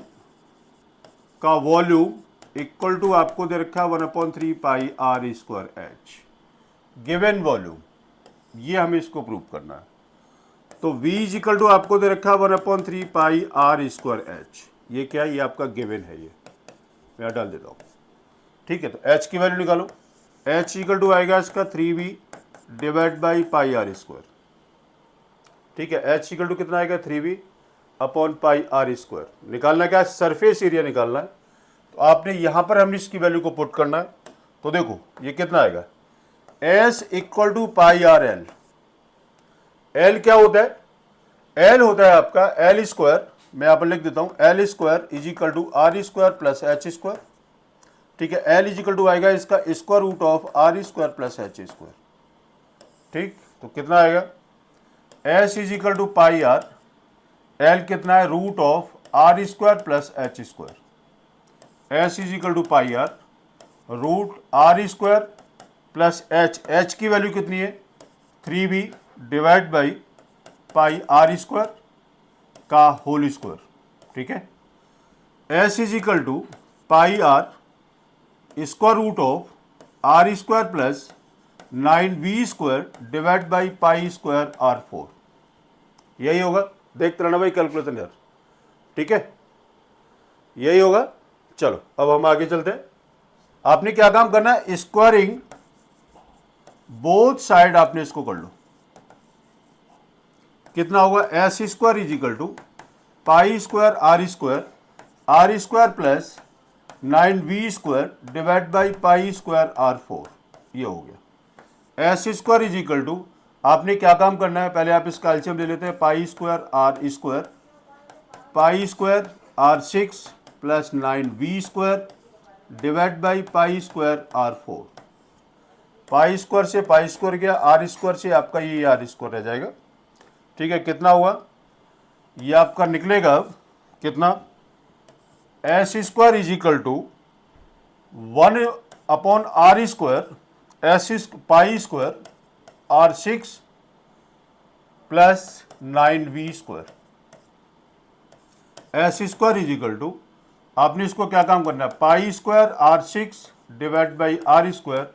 [SPEAKER 1] का वॉल्यूम इक्वल टू आपको दे रखा है 1/3 πr²h गिवन वॉल्यूम, ये हमें इसको प्रूव करना है। तो V इज इक्वल टू आपको दे रखा है 1/3 πr²h, ये क्या है? ये आपका गिवन है, ये मैं डाल देता हूँ। ठीक है, तो h की वैल्यू निकालो, h इक्वल टू आएगा इसका 3V डिवाइड बाई πr²। ठीक है, h इक्वल टू कितना आएगा? 3V upon πr²। निकालना क्या है? सरफेस एरिया निकालना है। तो आपने यहां पर हमने इसकी वैल्यू को पुट करना है। तो देखो ये कितना आएगा? S equal to πRL। L क्या होता है? L होता है आपका L², मैं यहाँ पर लिख देता हूँ, L² is equal to R² plus H²। ठीक है, L इज इक्वल टू आएगा इसका square root of R² plus H²। ठीक, तो कितना आएगा? S is equal to πR, L कितना है? Root of R² plus H²। S is equal to πR root R² plus H की वैल्यू कितनी है? 3V डिवाइड बाई πr² का होल स्क्वायर। ठीक है, S is equal to πR square root of R² plus 9V² divide by π²R4, यही होगा। देखते रहना भाई कैलकुलेशन यार। ठीक है, यही होगा। चलो अब हम आगे चलते हैं। आपने क्या काम करना है? स्क्वायरिंग बोथ साइड आपने इसको कर लो। कितना होगा? S² is equal to π²R² R² plus 9V² divide by π²R4, ये हो गया। S² इज इक्वल टू, आपने क्या काम करना है? पहले आप इसका एलसीएम ले लेते हैं, π²R² π²R6 plus 9V² divide by π²R4। π² से π² गया, R² से आपका ये R² रह जाएगा। ठीक है, कितना हुआ? ये आपका निकलेगा कितना? S² is equal to 1/R², π² R6 plus 9V²। S² is equal to, आपने इसको क्या काम करना है? π² R6 divide by R²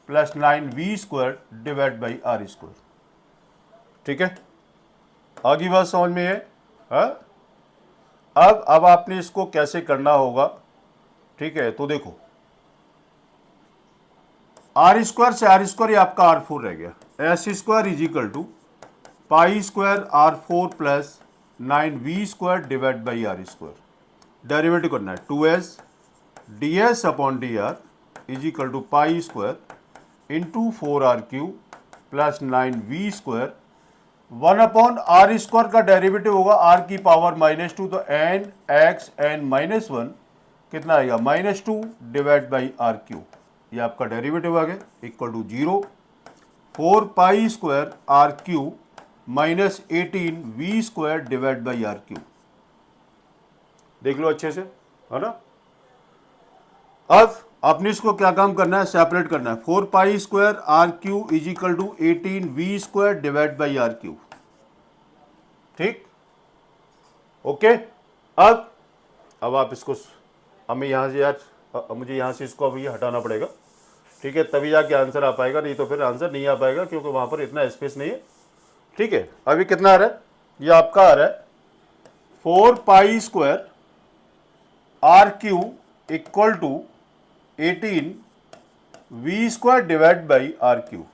[SPEAKER 1] plus 9V² divide by R²। ठीक है, आगे बात समझ में है? हाँ, अब आपने इसको कैसे करना होगा? ठीक है, तो देखो R² से R² ये आपका R4 रह गया। S² is equal to π² R4 plus 9V² divide by R²। Derivative करना है, 2S ds upon dr is equal to π² into 4R³ plus 9V²। 1/R² का डेरिवेटिव होगा r की पावर -2, तो n x n -1 कितना आएगा? -2 डिवाइड बाई R³, ये आपका डेरिवेटिव आ गया, equal to 0। 4π² R³ minus 18V² divide by R³। देख लो अच्छे से, है ना? अब आपने इसको क्या काम करना है? सेपरेट करना है। 4π² R³ is equal to 18V² divide by R³। ठीक, ओके। अब आप इसको, हमें यहाँ से यार, मुझे यहाँ से इसको अभी हटाना पड़ेगा। ठीक है, तभी जाके आंसर आ पाएगा, नहीं तो फिर आंसर नहीं आ पाएगा, क्योंकि वहाँ पर इतना स्पेस नहीं है। ठीक है, अभी कितना आ रहा है, ये आपका आ रहा है 4 pi square R cube equal to 18 V square divide by are cube.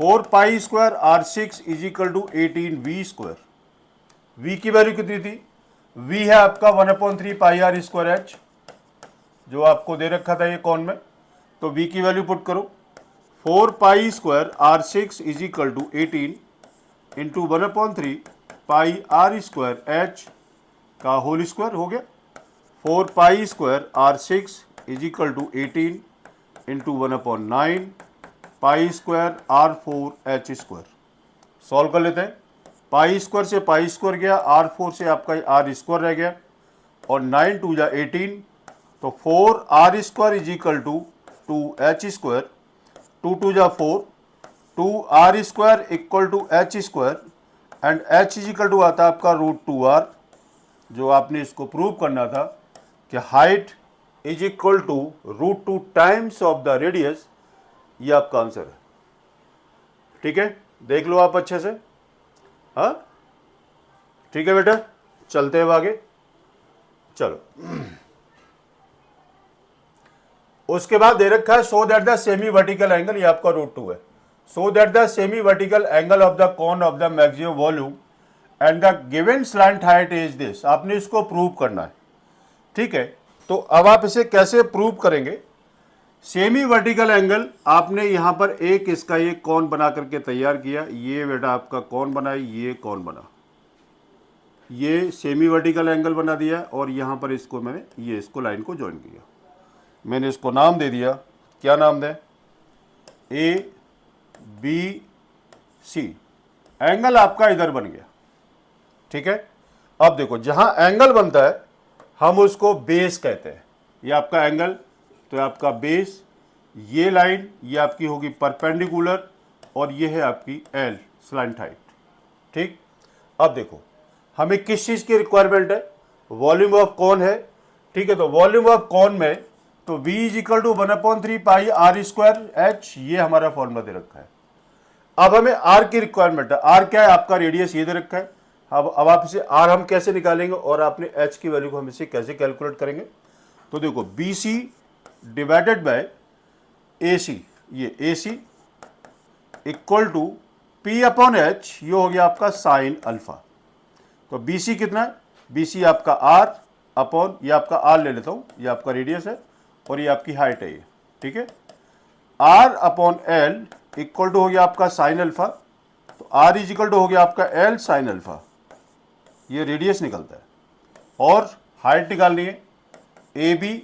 [SPEAKER 1] 4 pi square R six is equal to 18 V square. V की वैल्यू कितनी थी, वी है आपका 1/3 पाई आर स्क्वायर एच, जो आपको दे रखा था ये कौन में, तो वी की वैल्यू पुट करो। 4 pi square R six is equal to 18 into 1/3 pi are square H का होल स्क्वायर हो गया। 4 pi square R six is equal to 18 into 1/9 pi square R four H square. Solve कर लेते हैं। Pi square से pi square गया, R four से आपका आर स्क्वायर रह गया, और 9 2 जा 18, तो 4 R square is equal to 2 H square, 2 2 जा 4, 2 R square equal to H square, and H is equal to आता है आपका √2r, जो आपने इसको प्रूव करना था कि height is equal to √2 times of the radius. ये आपका आंसर है। ठीक है, देख लो आप अच्छे से। हाँ ठीक है बेटा, चलते हैं आगे। चलो, उसके बाद दे रखा है सो that the semi vertical angle, ये आपका √2 है, सो that the semi vertical angle of the cone of the maximum volume and the given slant height is this. आपने इसको प्रूव करना है। ठीक है, तो अब आप इसे कैसे प्रूव करेंगे। सेमी वर्टिकल एंगल आपने यहां पर एक इसका ये कौन बना करके तैयार किया, ये बेटा आपका कौन बना, ये कौन बना, ये सेमी वर्टिकल एंगल बना दिया, और यहां पर इसको मैंने ये इसको लाइन को ज्वाइन किया, मैंने इसको नाम दे दिया, क्या नाम दें, ए बी सी। एंगल आपका इधर बन गया। ठीक है, अब देखो जहां एंगल बनता है हम उसको बेस कहते हैं। ये आपका एंगल, तो आपका बेस, ये लाइन ये आपकी होगी परपेंडिकुलर, और ये है आपकी एल स्लैंट हाइट। ठीक, अब देखो हमें किस चीज़ की रिक्वायरमेंट है, वॉल्यूम ऑफ कॉन है। ठीक है, तो वॉल्यूम ऑफ कॉन में तो V is equal to 1/3 pi are square H, ये हमारा फॉर्मूला दे रखा है। अब हमें R की रिक्वायरमेंट है। R क्या है, आपका रेडियस ये दे रखा है। अब आप इसे R हम कैसे निकालेंगे, और आपने H की वैल्यू को हम इसे कैसे कैलकुलेट करेंगे। तो देखो BC डिवाइडेड बाय AC, ये AC इक्वल टू P/H, ये हो गया आपका साइन अल्फा। तो BC कितना है, BC आपका R अपॉन, ये आपका R ले लेता हूँ, ये आपका रेडियस है और ये आपकी हाइट है ये। ठीक है, R upon L equal to हो गया आपका साइन अल्फा, तो R इज इक्वल टू हो गया आपका L साइन अल्फा, ये रेडियस निकलता है। और हाइट निकालनी है, AB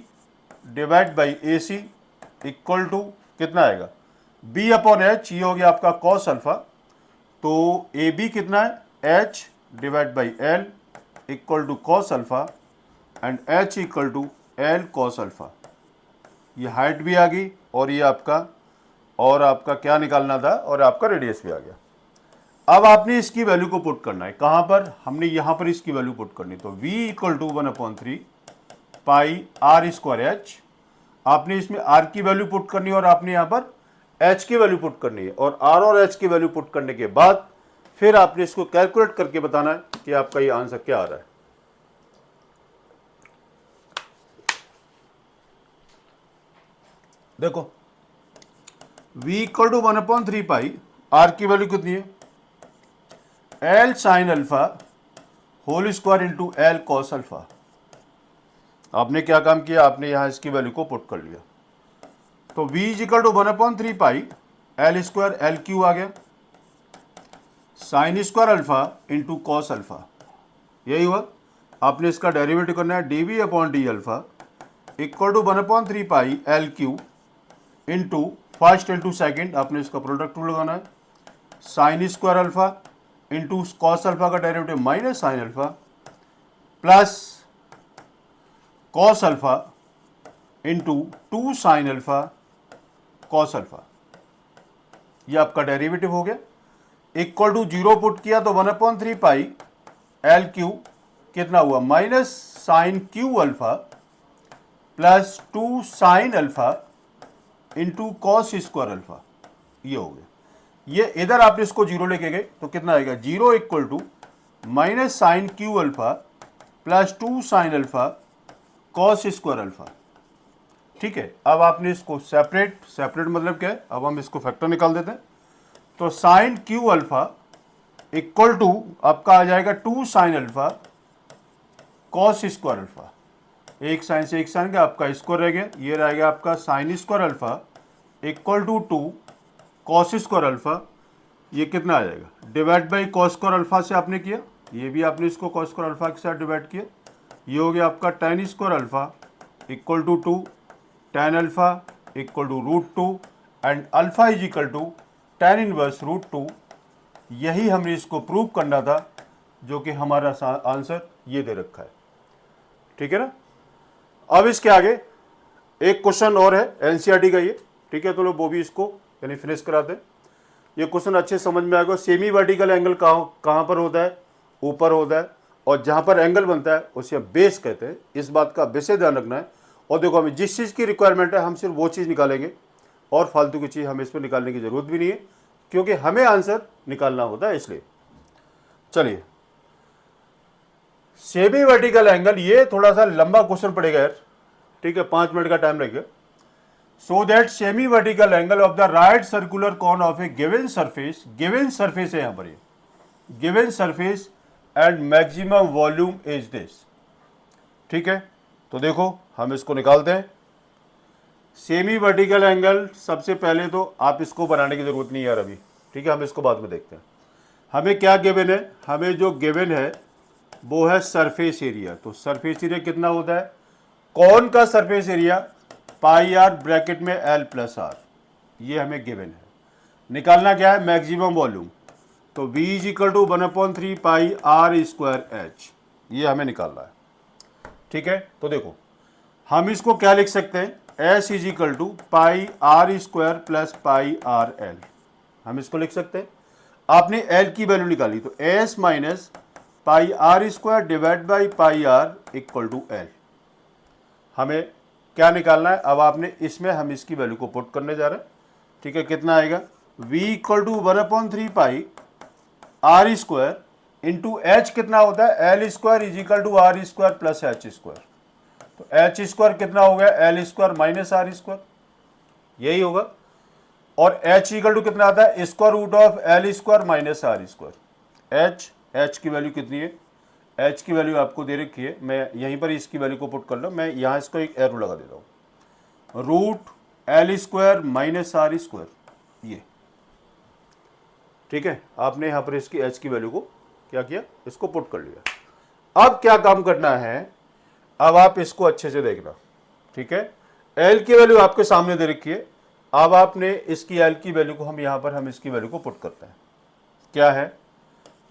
[SPEAKER 1] divide by AC equal to कितना आएगा, B/H, ये हो गया आपका कॉस अल्फा। तो AB कितना है, H divide by L equal to cos alpha, and H equal to L cos alpha. ये हाइट भी आ गई, और ये आपका, और आपका क्या निकालना था, और आपका रेडियस भी आ गया। अब आपने इसकी वैल्यू को पुट करना है, कहाँ पर, हमने यहाँ पर इसकी वैल्यू पुट करनी। तो V equal to 1/3 pi are square H, आपने इसमें R की वैल्यू पुट करनी है, और आपने यहाँ पर H की वैल्यू पुट करनी है, और R और H की वैल्यू पुट करने के बाद फिर आपने इसको कैलकुलेट करके बताना है कि आपका ये आंसर क्या आ रहा है। देखो V equal to 1/3 pi, R की वैल्यू कितनी है, L sine alpha whole square into L cos alpha. आपने क्या काम किया, आपने यहां इसकी वैल्यू को पुट कर लिया। तो V is equal to 1/3 pi L square L cube आ गया, sine square alpha into cos alpha, यही हुआ। आपने इसका डेरिवेटिव करना है, dV upon D alpha equal to 1/3 pi L cube into first into second, आपने इसका प्रोडक्ट रूल लगाना है, sine square alpha into cos alpha का derivative minus sine alpha plus cos alpha into 2 sine alpha cos alpha, ये आपका derivative हो गया। Equal to 0 put किया तो 1/3 पाई L क्यू कितना हुआ, minus sine cube alpha plus 2 sine alpha into cos square alpha, ये हो गया। ये इधर आपने इसको जीरो लेके गए तो कितना आएगा, zero equal to minus sine cube alpha plus 2 sine alpha cos square alpha. ठीक है, अब आपने इसको सेपरेट मतलब क्या है, अब हम इसको फैक्टर निकाल देते हैं। तो sine cube alpha equal to आपका आ जाएगा 2 sine alpha cos square alpha. एक साइन से एक साइन का आपका स्क्वायर रह गया, ये रहेगा आपका sine square alpha equal to 2 cos square alpha. ये कितना आ जाएगा, divide by cos square alpha से आपने किया, ये भी आपने इसको कॉस स्क्वायर अल्फा के साथ डिवाइड किया। ये हो गया आपका tan square alpha equal to 2 tan alpha equal to √2 and alpha is equal to tan inverse √2। यही हमने इसको प्रूव करना था, जो कि हमारा आंसर ये दे रखा है। ठीक है ना। अब इसके आगे एक क्वेश्चन और है एनसीईआरटी का ये, ठीक है, तो लोग वो भी इसको यानी फिनिश कराते हैं। ये क्वेश्चन अच्छे समझ में आएगा। सेमी वर्टिकल एंगल कहाँ पर होता है, ऊपर होता है, और जहाँ पर एंगल बनता है उसे बेस कहते हैं। इस बात का विशेष ध्यान रखना है। और देखो, हमें जिस चीज़ की रिक्वायरमेंट है हम सिर्फ वो चीज़ निकालेंगे, और फालतू की चीज़ हमें इस पर निकालने की ज़रूरत भी नहीं है, क्योंकि हमें आंसर निकालना होता है। इसलिए चलिए, सेमी वर्टिकल एंगल, ये थोड़ा सा लंबा क्वेश्चन पड़ेगा यार, ठीक है, 5 मिनट का टाइम लगेगा। So that semi vertical angle of the right circular cone of a given surface है यहाँ पर, ये given surface and maximum volume is this. ठीक है, तो देखो हम इसको निकालते हैं। सेमी वर्टिकल एंगल, सबसे पहले तो आप इसको बनाने की जरूरत नहीं है यार अभी, ठीक है, हम इसको बाद में देखते हैं। हमें क्या गिवन है, हमें जो गिवन है वो है सरफेस एरिया। तो सरफेस एरिया कितना होता है, कौन का surface area, pi are bracket में एल प्लस आर, ये हमें गिवन है। निकालना क्या है, मैक्सिमम वॉल्यूम। तो V is equal to 1/3 pi are square H, ये हमें निकालना है। ठीक है, तो देखो हम इसको क्या लिख सकते हैं, S is equal to pi are square plus pi are L, हम इसको लिख सकते हैं। आपने L की वैल्यू निकाली, तो S minus pi are square divide by pi are equal to L. हमें क्या निकालना है, अब आपने इसमें हम इसकी वैल्यू को पुट करने जा रहे हैं। ठीक है, कितना आएगा, V equal to 1/3 pi are square into H कितना होता है, L square is equal to R square plus H square. तो एच स्क्वायर कितना हो गया, L square minus are square, यही होगा। और एच इक्वल टू कितना आता है, square root of L square minus are square. H की वैल्यू कितनी है, एच की वैल्यू आपको दे रखी है, मैं यहीं पर इसकी वैल्यू को पुट कर लो, मैं यहाँ इसको एक एरो लगा देता हूँ, root L square minus are square, ये। ठीक है, आपने यहाँ पर इसकी एच की वैल्यू को क्या किया, इसको पुट कर लिया। अब क्या काम करना है, अब आप इसको अच्छे से देखना। ठीक है, एल की वैल्यू आपके सामने दे रखी है। अब आपने इसकी एल की वैल्यू को हम यहाँ पर हम इसकी वैल्यू को पुट करते हैं, क्या है,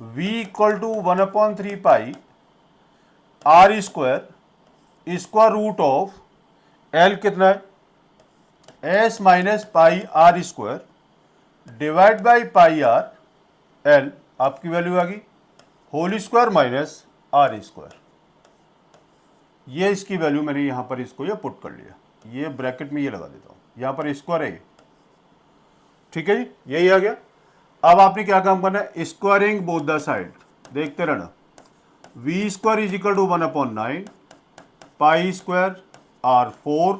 [SPEAKER 1] V equal to 1/3 pi are square square root of l कितना है, s minus pi are square divide by pi are l, आपकी वैल्यू आ गई, whole square minus are square. ये इसकी वैल्यू मैंने यहां पर इसको ये पुट कर लिया, ये ब्रैकेट में ये लगा देता हूं, यहां पर स्क्वायर है। ठीक है जी, यही आ गया। अब आपने क्या काम करना है, स्क्वायरिंग बोथ द साइड, देखते रहना। V square is equal to 1/9 pi square are 4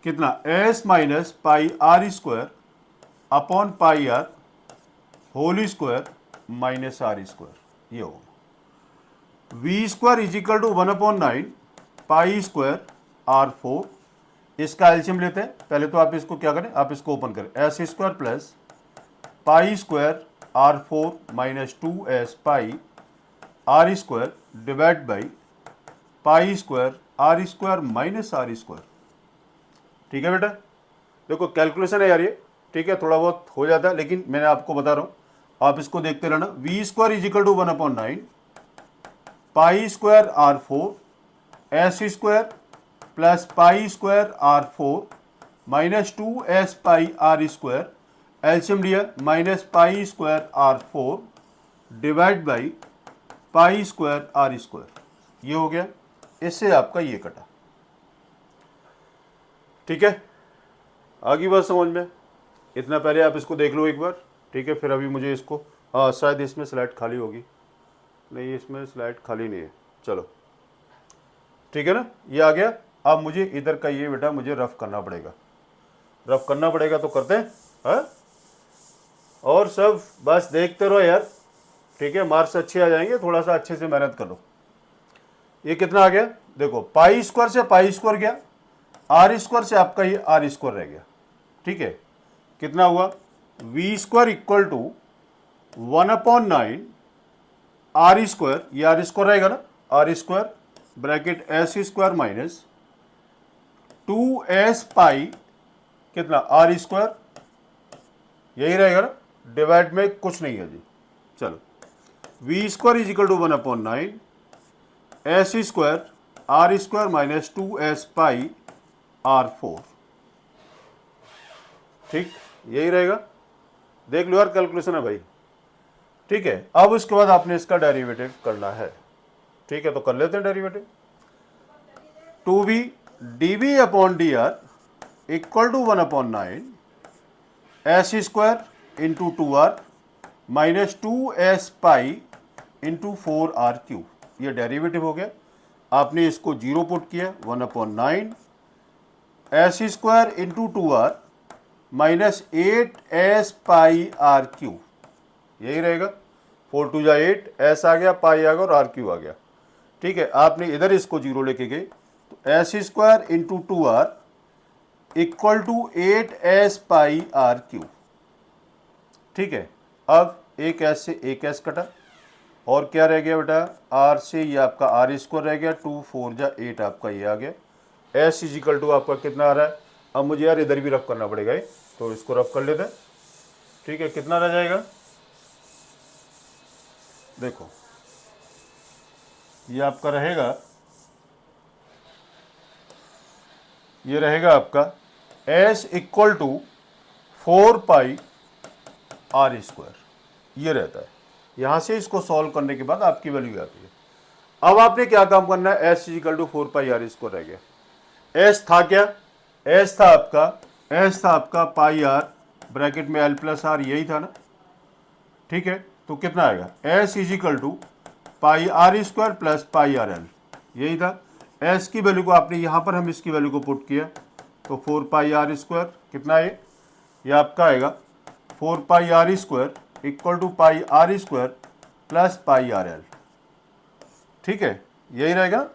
[SPEAKER 1] कितना, S minus pi are square upon pi r whole square minus are square, ये होगा। V square is equal to 1/9 pi square are 4, इसका LCM लेते हैं। पहले तो आप इसको क्या करें, आप इसको ओपन करें, s square plus pi square are 4 minus 2s pi are square divide by pi square are square minus are square. ठीक है बेटा, देखो कैलकुलेशन है यार ये, ठीक है, थोड़ा बहुत हो जाता है, लेकिन मैंने आपको बता रहा हूँ, आप इसको देखते रहना। V square is equal to 1/9 pi square are 4 S square plus pi square are 4 minus 2s pi are square, LCM लिया, minus pi square are 4 divide by pi square are square, ये हो गया। इससे आपका ये कटा। ठीक है, आगे बात समझ में, इतना पहले आप इसको देख लो एक बार। ठीक है, फिर अभी मुझे इसको शायद इसमें स्लाइड खाली होगी, नहीं इसमें स्लाइड खाली नहीं है, चलो ठीक है ना, ये आ गया। अब मुझे इधर का ये बेटा मुझे रफ करना पड़ेगा, रफ करना पड़ेगा तो करते हैं हाँ? और सब बस देखते रहो यार, ठीक है, मार्क्स अच्छे आ जाएंगे, थोड़ा सा अच्छे से मेहनत करो। ये कितना आ गया देखो, पाई स्क्वायर से पाई स्क्वायर गया, आर स्क्वायर से आपका ये आर स्क्वायर रह गया, ठीक है, कितना हुआ V square equal to 1/9 r square, ये आर स्क्वायर रहेगा ना, r square bracket s square minus 2s pi कितना आर स्क्वायर, यही रहेगा ना, डिवाइड में कुछ नहीं है जी। चलो V square is equal to 1/9 s square are square minus 2s pi r4, ठीक, यही रहेगा, देख लो यार कैलकुलेशन है भाई, ठीक है। अब उसके बाद आपने इसका डेरिवेटिव करना है, ठीक है, तो कर लेते हैं derivative. 2b dv upon d r equal to 1/9 s square into 2r minus 2s pi into 4r3, ये डेरिवेटिव हो गया। आपने इसको जीरो पुट किया, 1/9 s square into 2r minus 8s pi r3, यही रहेगा, 4 2 जा 8, s आ गया, पाई आ गया और r3 आ गया, ठीक है। आपने इधर इसको जीरो लेके गए तो s square into 2r equal to 8s pi r3, ठीक है। अब एक s से एक s कटा और क्या रह गया बेटा, r से ये आपका r स्क्वायर रह गया, 2 4 जा 8 आपका ये आ गया, s इज इक्वल टू आपका कितना आ रहा है। अब मुझे यार इधर भी रफ करना पड़ेगा, तो इसको रफ कर लेते हैं, ठीक है, कितना रह जाएगा देखो, ये आपका रहेगा, ये रहेगा आपका s equal to 4 pi are square, ये रहता है। यहां से इसको सॉल्व करने के बाद आपकी वैल्यू आती है। अब आपने क्या काम करना है, s equal to 4 pi are square रह गया, s था क्या, s था आपका पाई आर ब्रैकेट में l प्लस आर, यही था ना, ठीक है। तो कितना आएगा, s is equal to pi are square plus pi are l, यही था। s की वैल्यू को आपने यहाँ पर हम इसकी वैल्यू को पुट किया, तो 4 पाई आर स्क्वायर कितना है, ये आपका आएगा 4 pi are square equal to pi are square plus pi are L, ठीक है, यही रहेगा।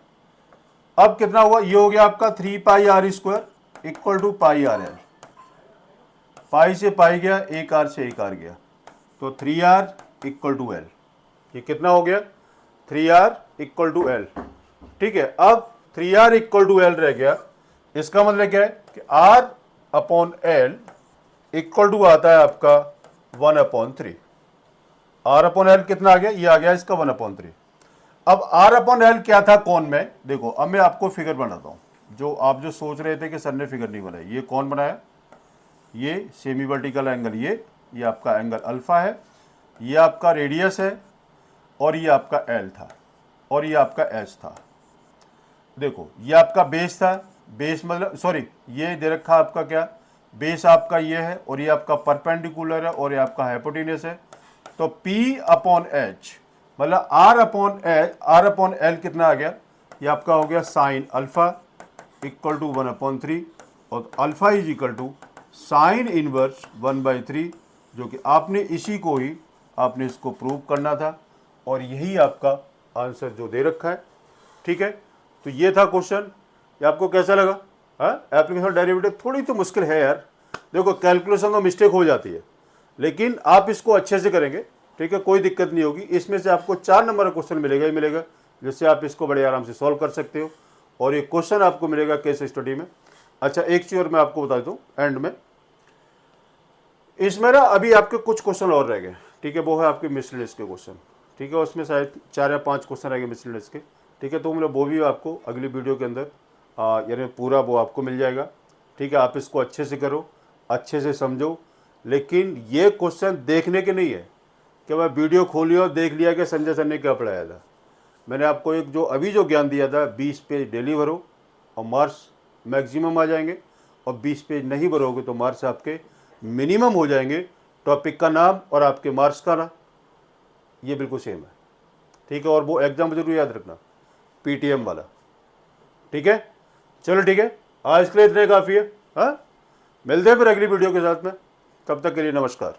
[SPEAKER 1] अब कितना हुआ, ये हो गया आपका 3 pi are square equal to pi are L, pi से पाई गया, एक आर से एक आर गया, तो 3r इक्वल टू एल, ये कितना हो गया 3r इक्वल टू एल, ठीक है। अब 3r इक्वल टू एल रह गया, इसका मतलब क्या है कि r upon l equal to आता है आपका 1/3, r अपॉन एल कितना आ गया, ये आ गया इसका 1/3। अब r अपॉन एल क्या था कौन में, देखो अब मैं आपको फिगर बनाता हूँ, जो आप जो सोच रहे थे कि सर ने फिगर नहीं बनाई, ये कौन बनाया, ये सेमी वर्टिकल एंगल, ये आपका एंगल अल्फा है, ये आपका रेडियस है और ये आपका एल था और ये आपका एच था। देखो ये आपका बेस था, बेस मतलब सॉरी ये दे रखा आपका क्या, बेस आपका ये है और ये आपका परपेंडिकुलर है और ये आपका हाइपोटेन्यूस है। तो P अपॉन एच मतलब आर अपॉन एल कितना आ गया, ये आपका हो गया साइन अल्फा इक्वल टू 1/3 और alpha is equal to sine inverse 1/3, जो कि आपने इसी को ही आपने इसको प्रूव करना था और यही आपका आंसर जो दे रखा है, ठीक है। तो ये था क्वेश्चन, ये आपको कैसा लगा, हाँ एप्लीकेशन डेरिवेटिव थोड़ी तो मुश्किल है यार, देखो कैलकुलेशन में मिस्टेक हो जाती है, लेकिन आप इसको अच्छे से करेंगे, ठीक है, कोई दिक्कत नहीं होगी। इसमें से आपको 4 नंबर का क्वेश्चन मिलेगा ही मिलेगा, जिससे आप इसको बड़े आराम से सॉल्व कर सकते हो और ये क्वेश्चन आपको मिलेगा केस स्टडी में। अच्छा एक चीज़ और मैं आपको बता दूँ एंड में, इसमें ना अभी आपके कुछ क्वेश्चन और रह गए, ठीक है, वो है आपके मिसलेनियस के क्वेश्चन, ठीक है, उसमें शायद 4 या 5 क्वेश्चन रह गए मिसलेनियस के, ठीक है। तो मतलब वो भी आपको अगली वीडियो के अंदर यानी पूरा वो आपको मिल जाएगा, ठीक है। आप इसको अच्छे से करो, अच्छे से समझो, लेकिन ये क्वेश्चन देखने के नहीं है कि मैं वीडियो खोली और देख लिया कि संजय सर ने क्या पढ़ाया था। मैंने आपको एक जो अभी जो ज्ञान दिया था 20 पेज डेली भरो और मार्क्स मैक्सिमम आ जाएंगे, और 20 पेज नहीं भरोगे तो मार्क्स आपके मिनिमम हो जाएंगे टॉपिक का नाम और आपके मार्क्स का ना, ये बिल्कुल सेम है, ठीक है। और वो एग्जाम जरूर याद रखना, PTM वाला, ठीक है। चलो ठीक है, आज के लिए इतने काफ़ी है। हाँ, मिलते हैं फिर अगली वीडियो के साथ में, तब तक के लिए नमस्कार।